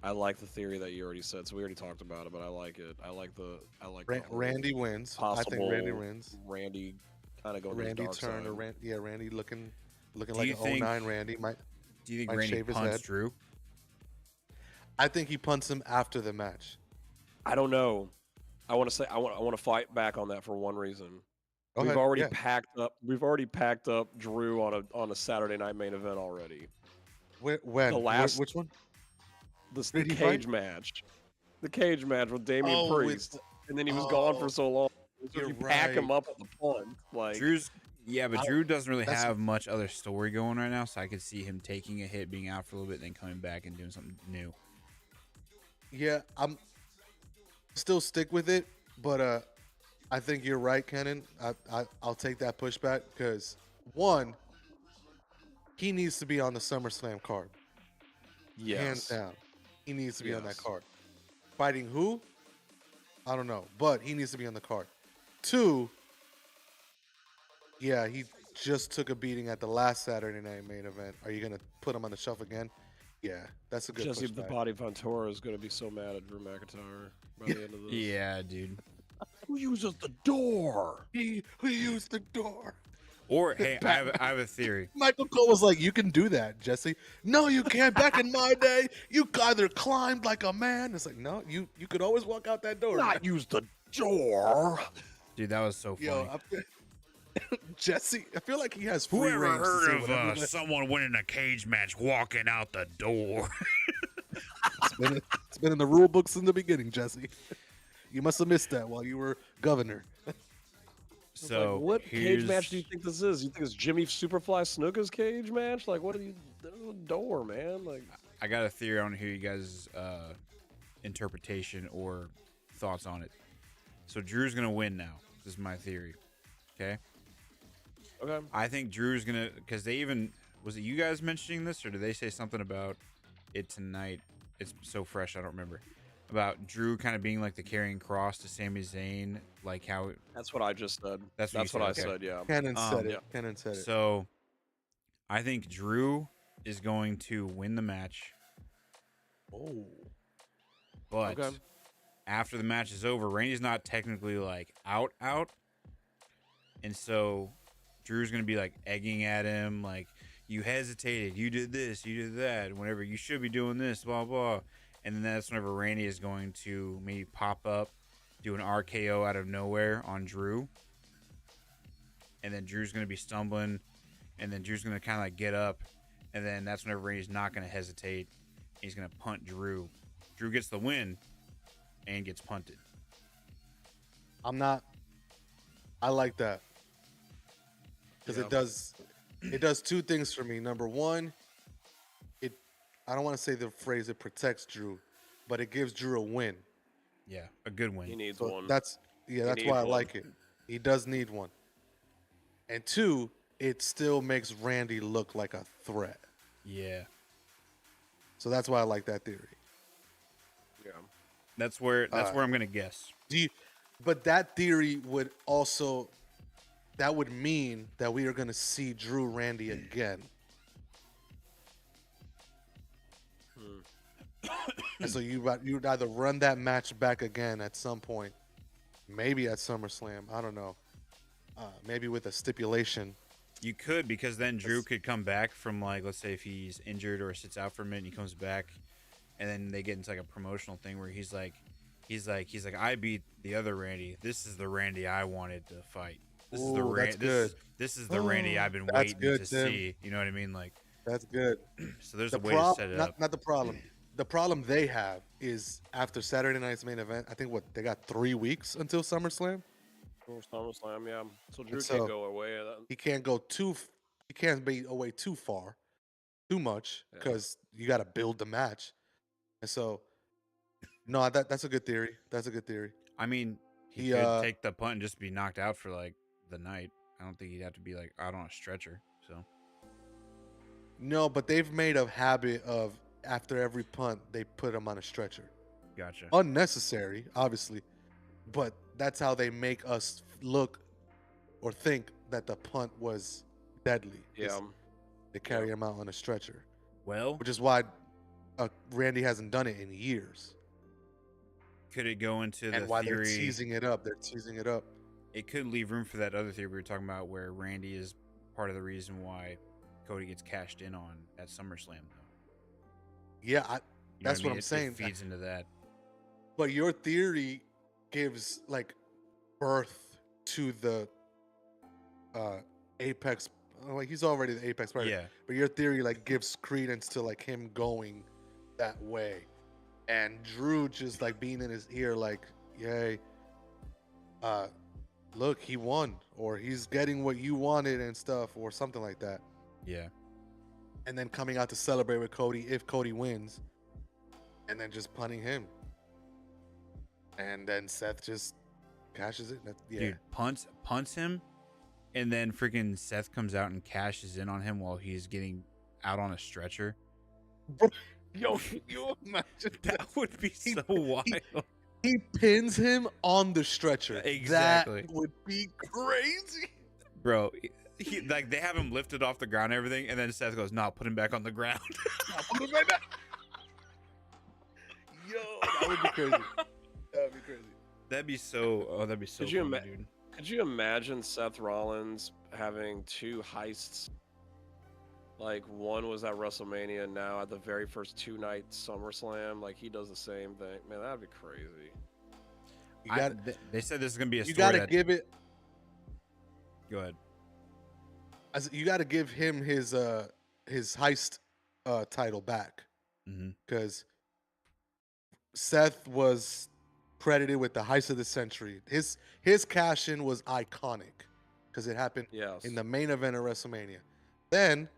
I like the theory that you already said. So we already talked about it, but I like it. I like the whole Randy wins. I possible think Randy wins. Randy kind of going to Randy his dark turn side. or Randy looking Do like you an think- 09 Randy. Do you think Might Randy shave his punts head. Drew? I think he punts him after the match. I don't know. I want to say I want to fight back on that for one reason. Go We've ahead. already Yeah. packed up. We've already packed up Drew on a Saturday night main event already. When? the last- Which one? The Did he cage fight? match. The cage match with Damian Oh, with Priest, and then he was gone oh, for so long. So you're you pack him right. up at the punt, like Drew doesn't really that's- have much other story going right now, so I could see him taking a hit, being out for a little bit, then coming back and doing something new. Yeah, I'm still stick with it, but I think you're right, Kenyn. I'll take that pushback because one, he needs to be on the SummerSlam card, hands yes, down. He needs to be on that Yes. card. Fighting who? I don't know, but he needs to be on the card. Two, yeah, just took a beating at the last Saturday night main event. Are you gonna put him on the shelf again? Yeah, that's a good Jesse the pushback. Body Ventura is going to be so mad at Drew McIntyre by the end of this. Yeah, dude. Who uses the door? He used the door. Or hey, I have a theory. Michael Cole was like, "You can do that, Jesse." No, you can't. Back in my day, you either climbed like a man. It's like, no, you could always walk out that door. Not use the door. Dude, that was so funny. Yo, Jesse, I feel like he has free Whoever range to say heard whatever of someone winning a cage match walking out the door? It's been in the rule books in the beginning, Jesse. You must have missed that while you were governor. So like, what cage match do you think this is? You think it's Jimmy Superfly Snuka's cage match? Like, what are you? There's a door, man. Like, I got a theory on who you guys' interpretation or thoughts on it. So Drew's gonna win now. This is my theory. Okay. okay. I think Drew's gonna, because they even, was it you guys mentioning this, or did they say something about it tonight? It's so fresh, I don't remember. About Drew kind of being like the carrying cross to Sami Zayn, like how. That's what I just said. That's what what I okay. said. Yeah. Kenyn said it. yeah. Kenyn said it. So, I think Drew is going to win the match, Oh, but Okay. after the match is over, Randy's not technically like out, and so Drew's gonna be like egging at him, like, you hesitated, you did this, you did that, whenever you should be doing this, blah blah. And then that's whenever Randy is going to maybe pop up, do an RKO out of nowhere on Drew. And then Drew's going to be stumbling. And then Drew's going to kind of like get up. And then that's whenever Randy's not going to hesitate. He's going to punt Drew. Drew gets the win and gets punted. I like that. Because Yeah. it does two things for me. Number one, I don't want to say the phrase it protects Drew, but it gives Drew a win. Yeah, a good win. He needs So one. that's needs why I one. like it. He does need one. And two, it still makes Randy look like a threat. Yeah. So that's why I like that theory. Yeah. That's where I'm going to guess. But that theory would also, that would mean that we are going to see Drew Randy again. And so you'd either run that match back again at some point, maybe at SummerSlam. I don't know. Maybe with a stipulation. You could, because then Drew could come back from, like, let's say if he's injured or sits out for a minute and he comes back, and then they get into like a promotional thing where he's like, I beat the other Randy. This is the Randy I wanted to fight. This is the This is the Randy I've been waiting to see. You know what I mean? Like, That's good. so there's a way to set it up. Not the problem. The problem they have is after Saturday night's main event, I think they got 3 weeks until SummerSlam. For SummerSlam, yeah. So Drew so- can't go away. He can't be away too far, too much, Yeah. because you got to build the match. And so, no, that's a good theory. That's a good theory. I mean, he He, could take the punt and just be knocked out for like the night. I don't think he'd have to be like out on a stretcher. So No, but they've made a habit of after every punt they put him on a stretcher. gotcha. Unnecessary, obviously, but that's how they make us look or think that the punt was deadly. Yeah. They carry him out on a stretcher, Well, which is why Randy hasn't done it in years, could it go into the and why theory? they're teasing it up. They're teasing it up. It could leave room for that other theory we were talking about, where Randy is part of the reason why Cody gets cashed in on at SummerSlam, though. Yeah, You know that's I what mean? I'm It saying. feeds into that. But your theory gives like birth to the Apex. Like he's already the Apex Predator. Yeah. But your theory like gives credence to like him going that way, and Drew just like being in his ear like, "Yay, look, he won, or he's getting what you wanted and stuff, or something like that." Yeah. And then coming out to celebrate with Cody if Cody wins, and then just punting him, and then Seth just cashes it. Yeah, Dude, punts him, and then freaking Seth comes out and cashes in on him while he's getting out on a stretcher. yo, can you imagine That would be so wild. He pins him on the stretcher. Exactly. That would be crazy. Bro, like they have him lifted off the ground and everything, and then Seth goes, "No, put him back on the ground." Put him right back. Yo, that would be crazy. That would be crazy. That'd be so. Oh, that'd be so. Could you funny, dude. Could you imagine Seth Rollins having 2 heists? Like one was at WrestleMania, now at the very first 2-night SummerSlam, like he does the same thing. Man, that'd be crazy. They said this is gonna be a story. You got to that, give it. Go ahead. You got to give him his heist title back because Seth was credited with the heist of the century. His cash in was iconic because it happened in the main event of WrestleMania. Then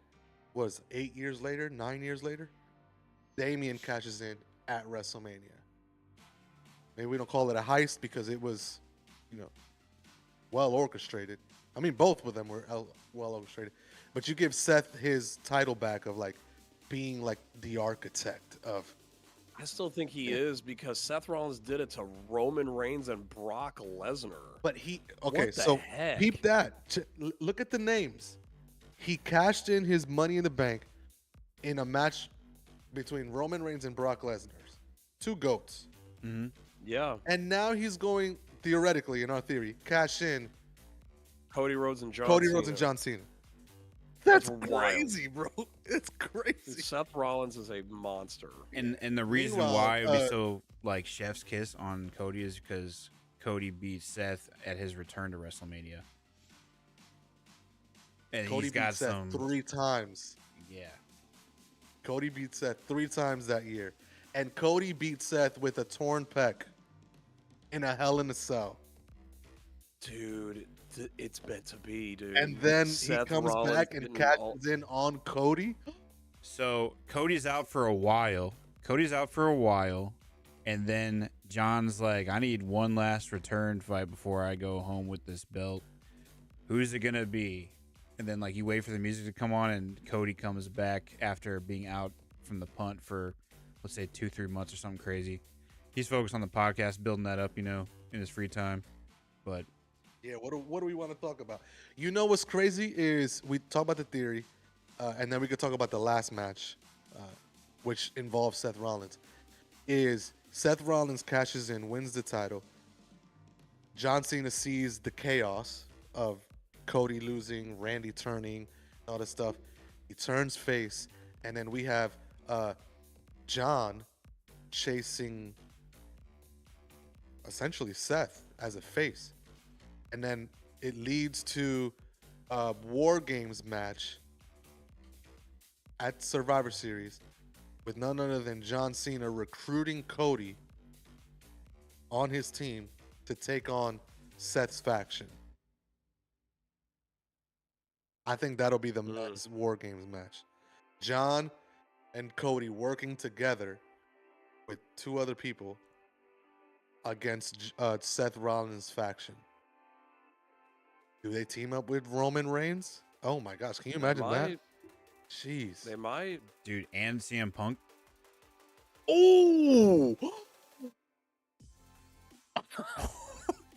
was 8 years later, 9 years later, Damian cashes in at WrestleMania. Maybe we don't call it a heist because it was, well orchestrated. I mean, both of them were well orchestrated. But you give Seth his title back of like being like the architect of. I still think he is because Seth Rollins did it to Roman Reigns and Brock Lesnar. But Heck? Peep that. Look at the names. He cashed in his Money in the Bank in a match between Roman Reigns and Brock Lesnar. 2 GOATs. Mm-hmm. Yeah. And now he's going, theoretically, in our theory, cash in Cody Rhodes and John Cena. That's wild. crazy, bro. It's crazy. Seth Rollins is a monster. And the reason why it would be so like chef's kiss on Cody is because Cody beat Seth at his return to WrestleMania. And Cody he's got beat Seth some 3 times. Yeah. Cody beat Seth 3 times that year. And Cody beat Seth with a torn pec in a Hell in a Cell. Dude, it's meant to be, dude. And then Seth he comes Rollins back and cashes in on Cody. So Cody's out for a while. And then John's like, I need one last return fight before I go home with this belt. Who's it going to be? And then like you wait for the music to come on and Cody comes back after being out from the punt for, let's say 2-3 months or something crazy. He's focused on the podcast, building that up, in his free time. But yeah, what do we want to talk about? What's crazy is we talk about the theory, and then we could talk about the last match, which involves Seth Rollins. Is Seth Rollins cashes in, wins the title. John Cena sees the chaos of Cody losing, Randy turning, all this stuff. He turns face, and then we have John chasing essentially Seth as a face. And then it leads to a War Games match at Survivor Series with none other than John Cena recruiting Cody on his team to take on Seth's faction. I think that'll be the men's War Games match. John and Cody working together with 2 other people against Seth Rollins' faction. Do they team up with Roman Reigns? Oh my gosh, can you imagine that? Jeez. They might. dude, and CM Punk. Oh!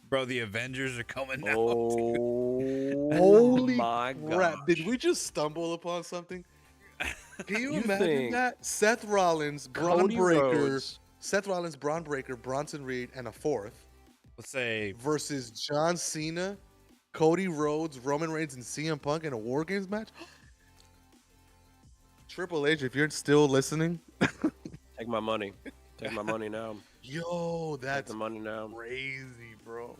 Bro, the Avengers are coming now. Holy my crap. gosh. Did we just stumble upon something? Can you You imagine think that? Seth Rollins, Braun Cody Breaker, Rhodes. Seth Rollins, Braun Breaker, Bronson Reed, and a 4th Let's say versus John Cena, Cody Rhodes, Roman Reigns, and CM Punk in a War Games match? Triple H, if you're still listening. Take my money. Take my money now. Yo, Take that's the money now. crazy, bro.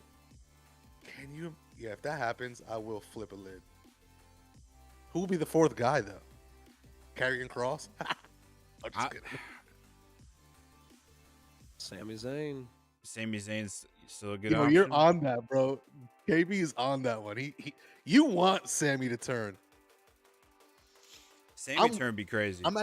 Can you? Yeah, if that happens, I will flip a lid. Who will be the 4th guy, though? Karrion Kross? I'm just kidding. Sami Zayn. Sami Zayn's still a good Yo, option. you're on that, bro. KB is on that one. You want Sammy to turn. Sammy turn would be crazy. I'm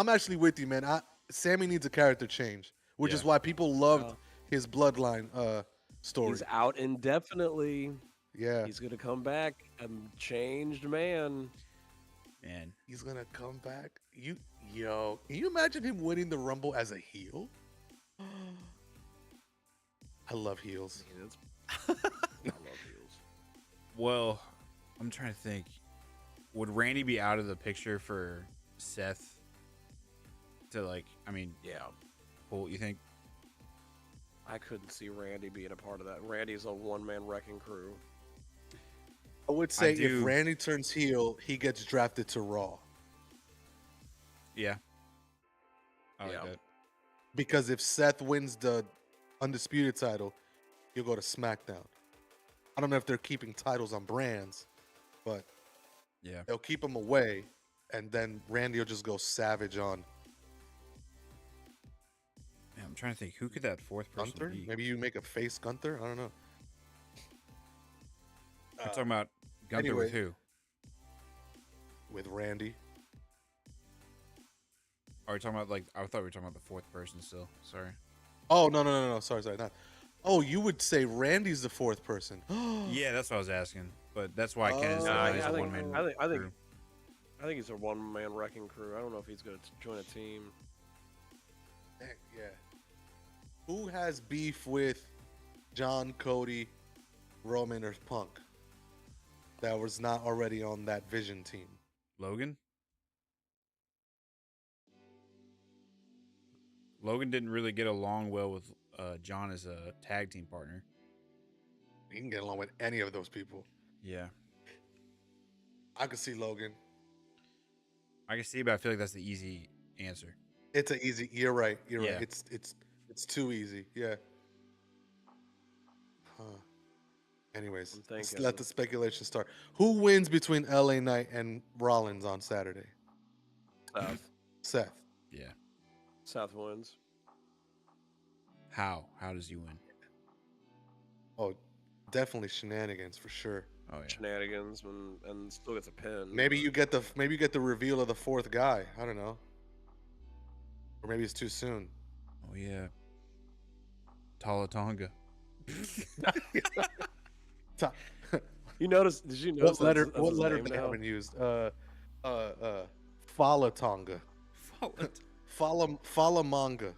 actually with you, man. Sammy needs a character change, which is why people loved his bloodline story. He's out indefinitely. Yeah, He's gonna come back a changed man. Man, he's gonna come back. Can you imagine him winning the Rumble as a heel? I love heels. I love heels. well, I'm trying to think. Would Randy be out of the picture for Seth to Yeah, pull? You think? I couldn't see Randy being a part of that. Randy's a one-man wrecking crew. I would say do- if Randy turns heel, he gets drafted to Raw. Yeah. I like Yeah. that. Because if Seth wins the Undisputed title, he'll go to SmackDown. I don't know if they're keeping titles on brands, but Yeah. they'll keep them away, and then Randy will just go savage on Man, I'm trying to think. Who could that fourth person Gunther. be? Maybe you make a face Gunther. I don't know. We're talking about Gunther with anyway. who? With Randy. Are we talking about I thought we were talking about the fourth person still. Sorry. Oh no. Sorry, not. Oh, you would say Randy's the fourth person. Yeah, that's what I was asking. But that's why Ken is Oh. Nah, he's I a think- one-man I think- crew. I think he's a one-man wrecking crew. I don't know if he's going to join a team. Heck, yeah. Who has beef with John, Cody, Roman, or Punk that was not already on that Vision team? Logan? Logan didn't really get along well with John as a tag team partner. He can get along with any of those people. Yeah. I could see Logan. I can see, but I feel like that's the easy answer. It's an easy. You're right. You're Yeah. right. It's too easy. Yeah. Huh. Anyways, I'm let's thinking. let the speculation start. Who wins between LA Knight and Rollins on Saturday? Seth. Seth. Yeah. Seth wins. How? How does he win? Oh, definitely shenanigans for sure. Oh yeah. Shenanigans and still gets a pin. Maybe you get the reveal of the fourth guy. I don't know. Or maybe it's too soon. Oh yeah. Talatonga. You notice? Did you notice What letter? that's What his letter name they now? haven't used? Falatonga. Falamanga.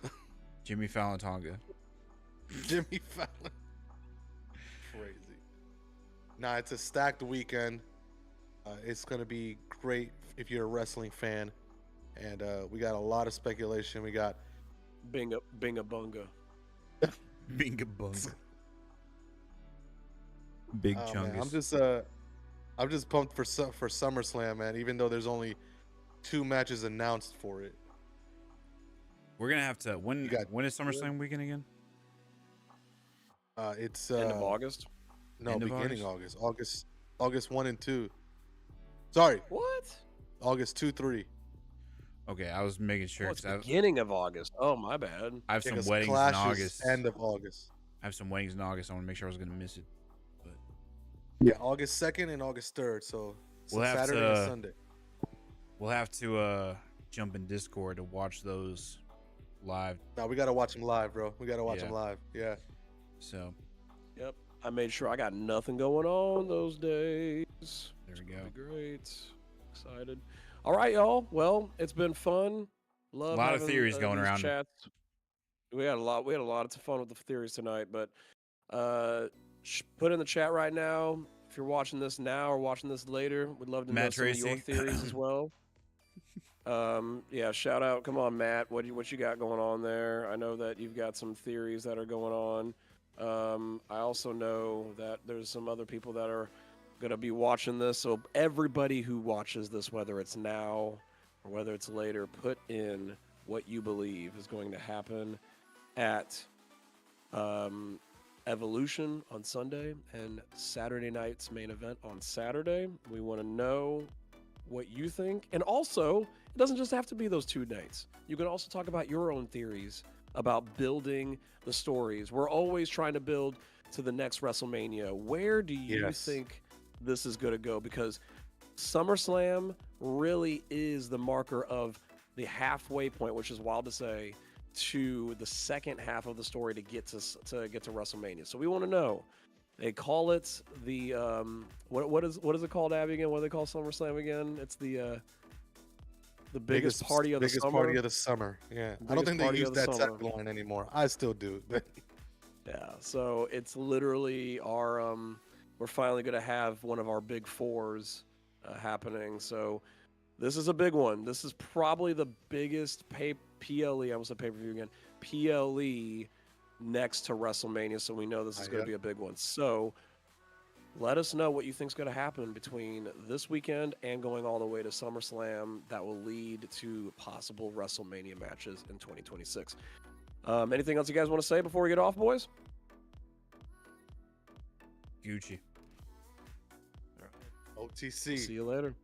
Jimmy Fallon-Tonga. Jimmy Fallon. Crazy. Nah, it's a stacked weekend. It's gonna be great if you're a wrestling fan, and we got a lot of speculation. We got Binga bunga. Binga bunga. Big oh, man, chungus. I'm just pumped for SummerSlam, man. Even though there's only 2 matches announced for it. We're gonna have to when You got- when is SummerSlam weekend again? It's End of August. No, End of beginning August 1 and 2. Sorry, What? August 2, 3. Okay, I was making sure Oh, it's because beginning of August. Oh, my bad. I have Yeah, some 'cause weddings Clash in is August. End of August. I have some weddings in August. I want to make sure I was gonna miss it. But Yeah, August 2nd and August 3rd. So We'll have Saturday to- and Sunday. we'll have to jump in Discord to watch those live. No, we gotta watch them live, bro. We gotta watch Yeah. them live. Yeah. So Yep. I made sure I got nothing going on those days. there we It'll go. be great. Excited. All right, y'all. Well, it's been fun. Love A lot of having, theories going these around. Chats. We had a lot of fun with the theories tonight, but put in the chat right now if you're watching this now or watching this later. We'd love to know Matt some of your Tracy. theories as well. Yeah, shout out. Come on, Matt. What you got going on there? I know that you've got some theories that are going on. I also know that there's some other people that are going to be watching this. So everybody who watches this, whether it's now or whether it's later, put in what you believe is going to happen at Evolution on Sunday and Saturday night's main event on Saturday. We want to know what you think. And also, it doesn't just have to be those 2 nights. You can also talk about your own theories about building the stories. We're always trying to build to the next WrestleMania. Where do you Yes. think this is going to go? Because SummerSlam really is the marker of the halfway point, which is wild to say, to the second half of the story to get to WrestleMania. So we want to know. They call it the what is it called, Abby, again? What do they call SummerSlam again? It's the biggest party of the biggest summer. party of the summer. Yeah. I don't Biggest think they party use of the that summer. tagline anymore. I still do. But Yeah, so it's literally our we're finally going to have one of our big fours happening. So this is a big one. This is probably the biggest PLE. I almost said pay-per-view again. PLE next to WrestleMania. So we know this is going to be a big one. So let us know what you think is going to happen between this weekend and going all the way to SummerSlam that will lead to possible WrestleMania matches in 2026. Anything else you guys want to say before we get off, boys? Gucci. OTC. See you later.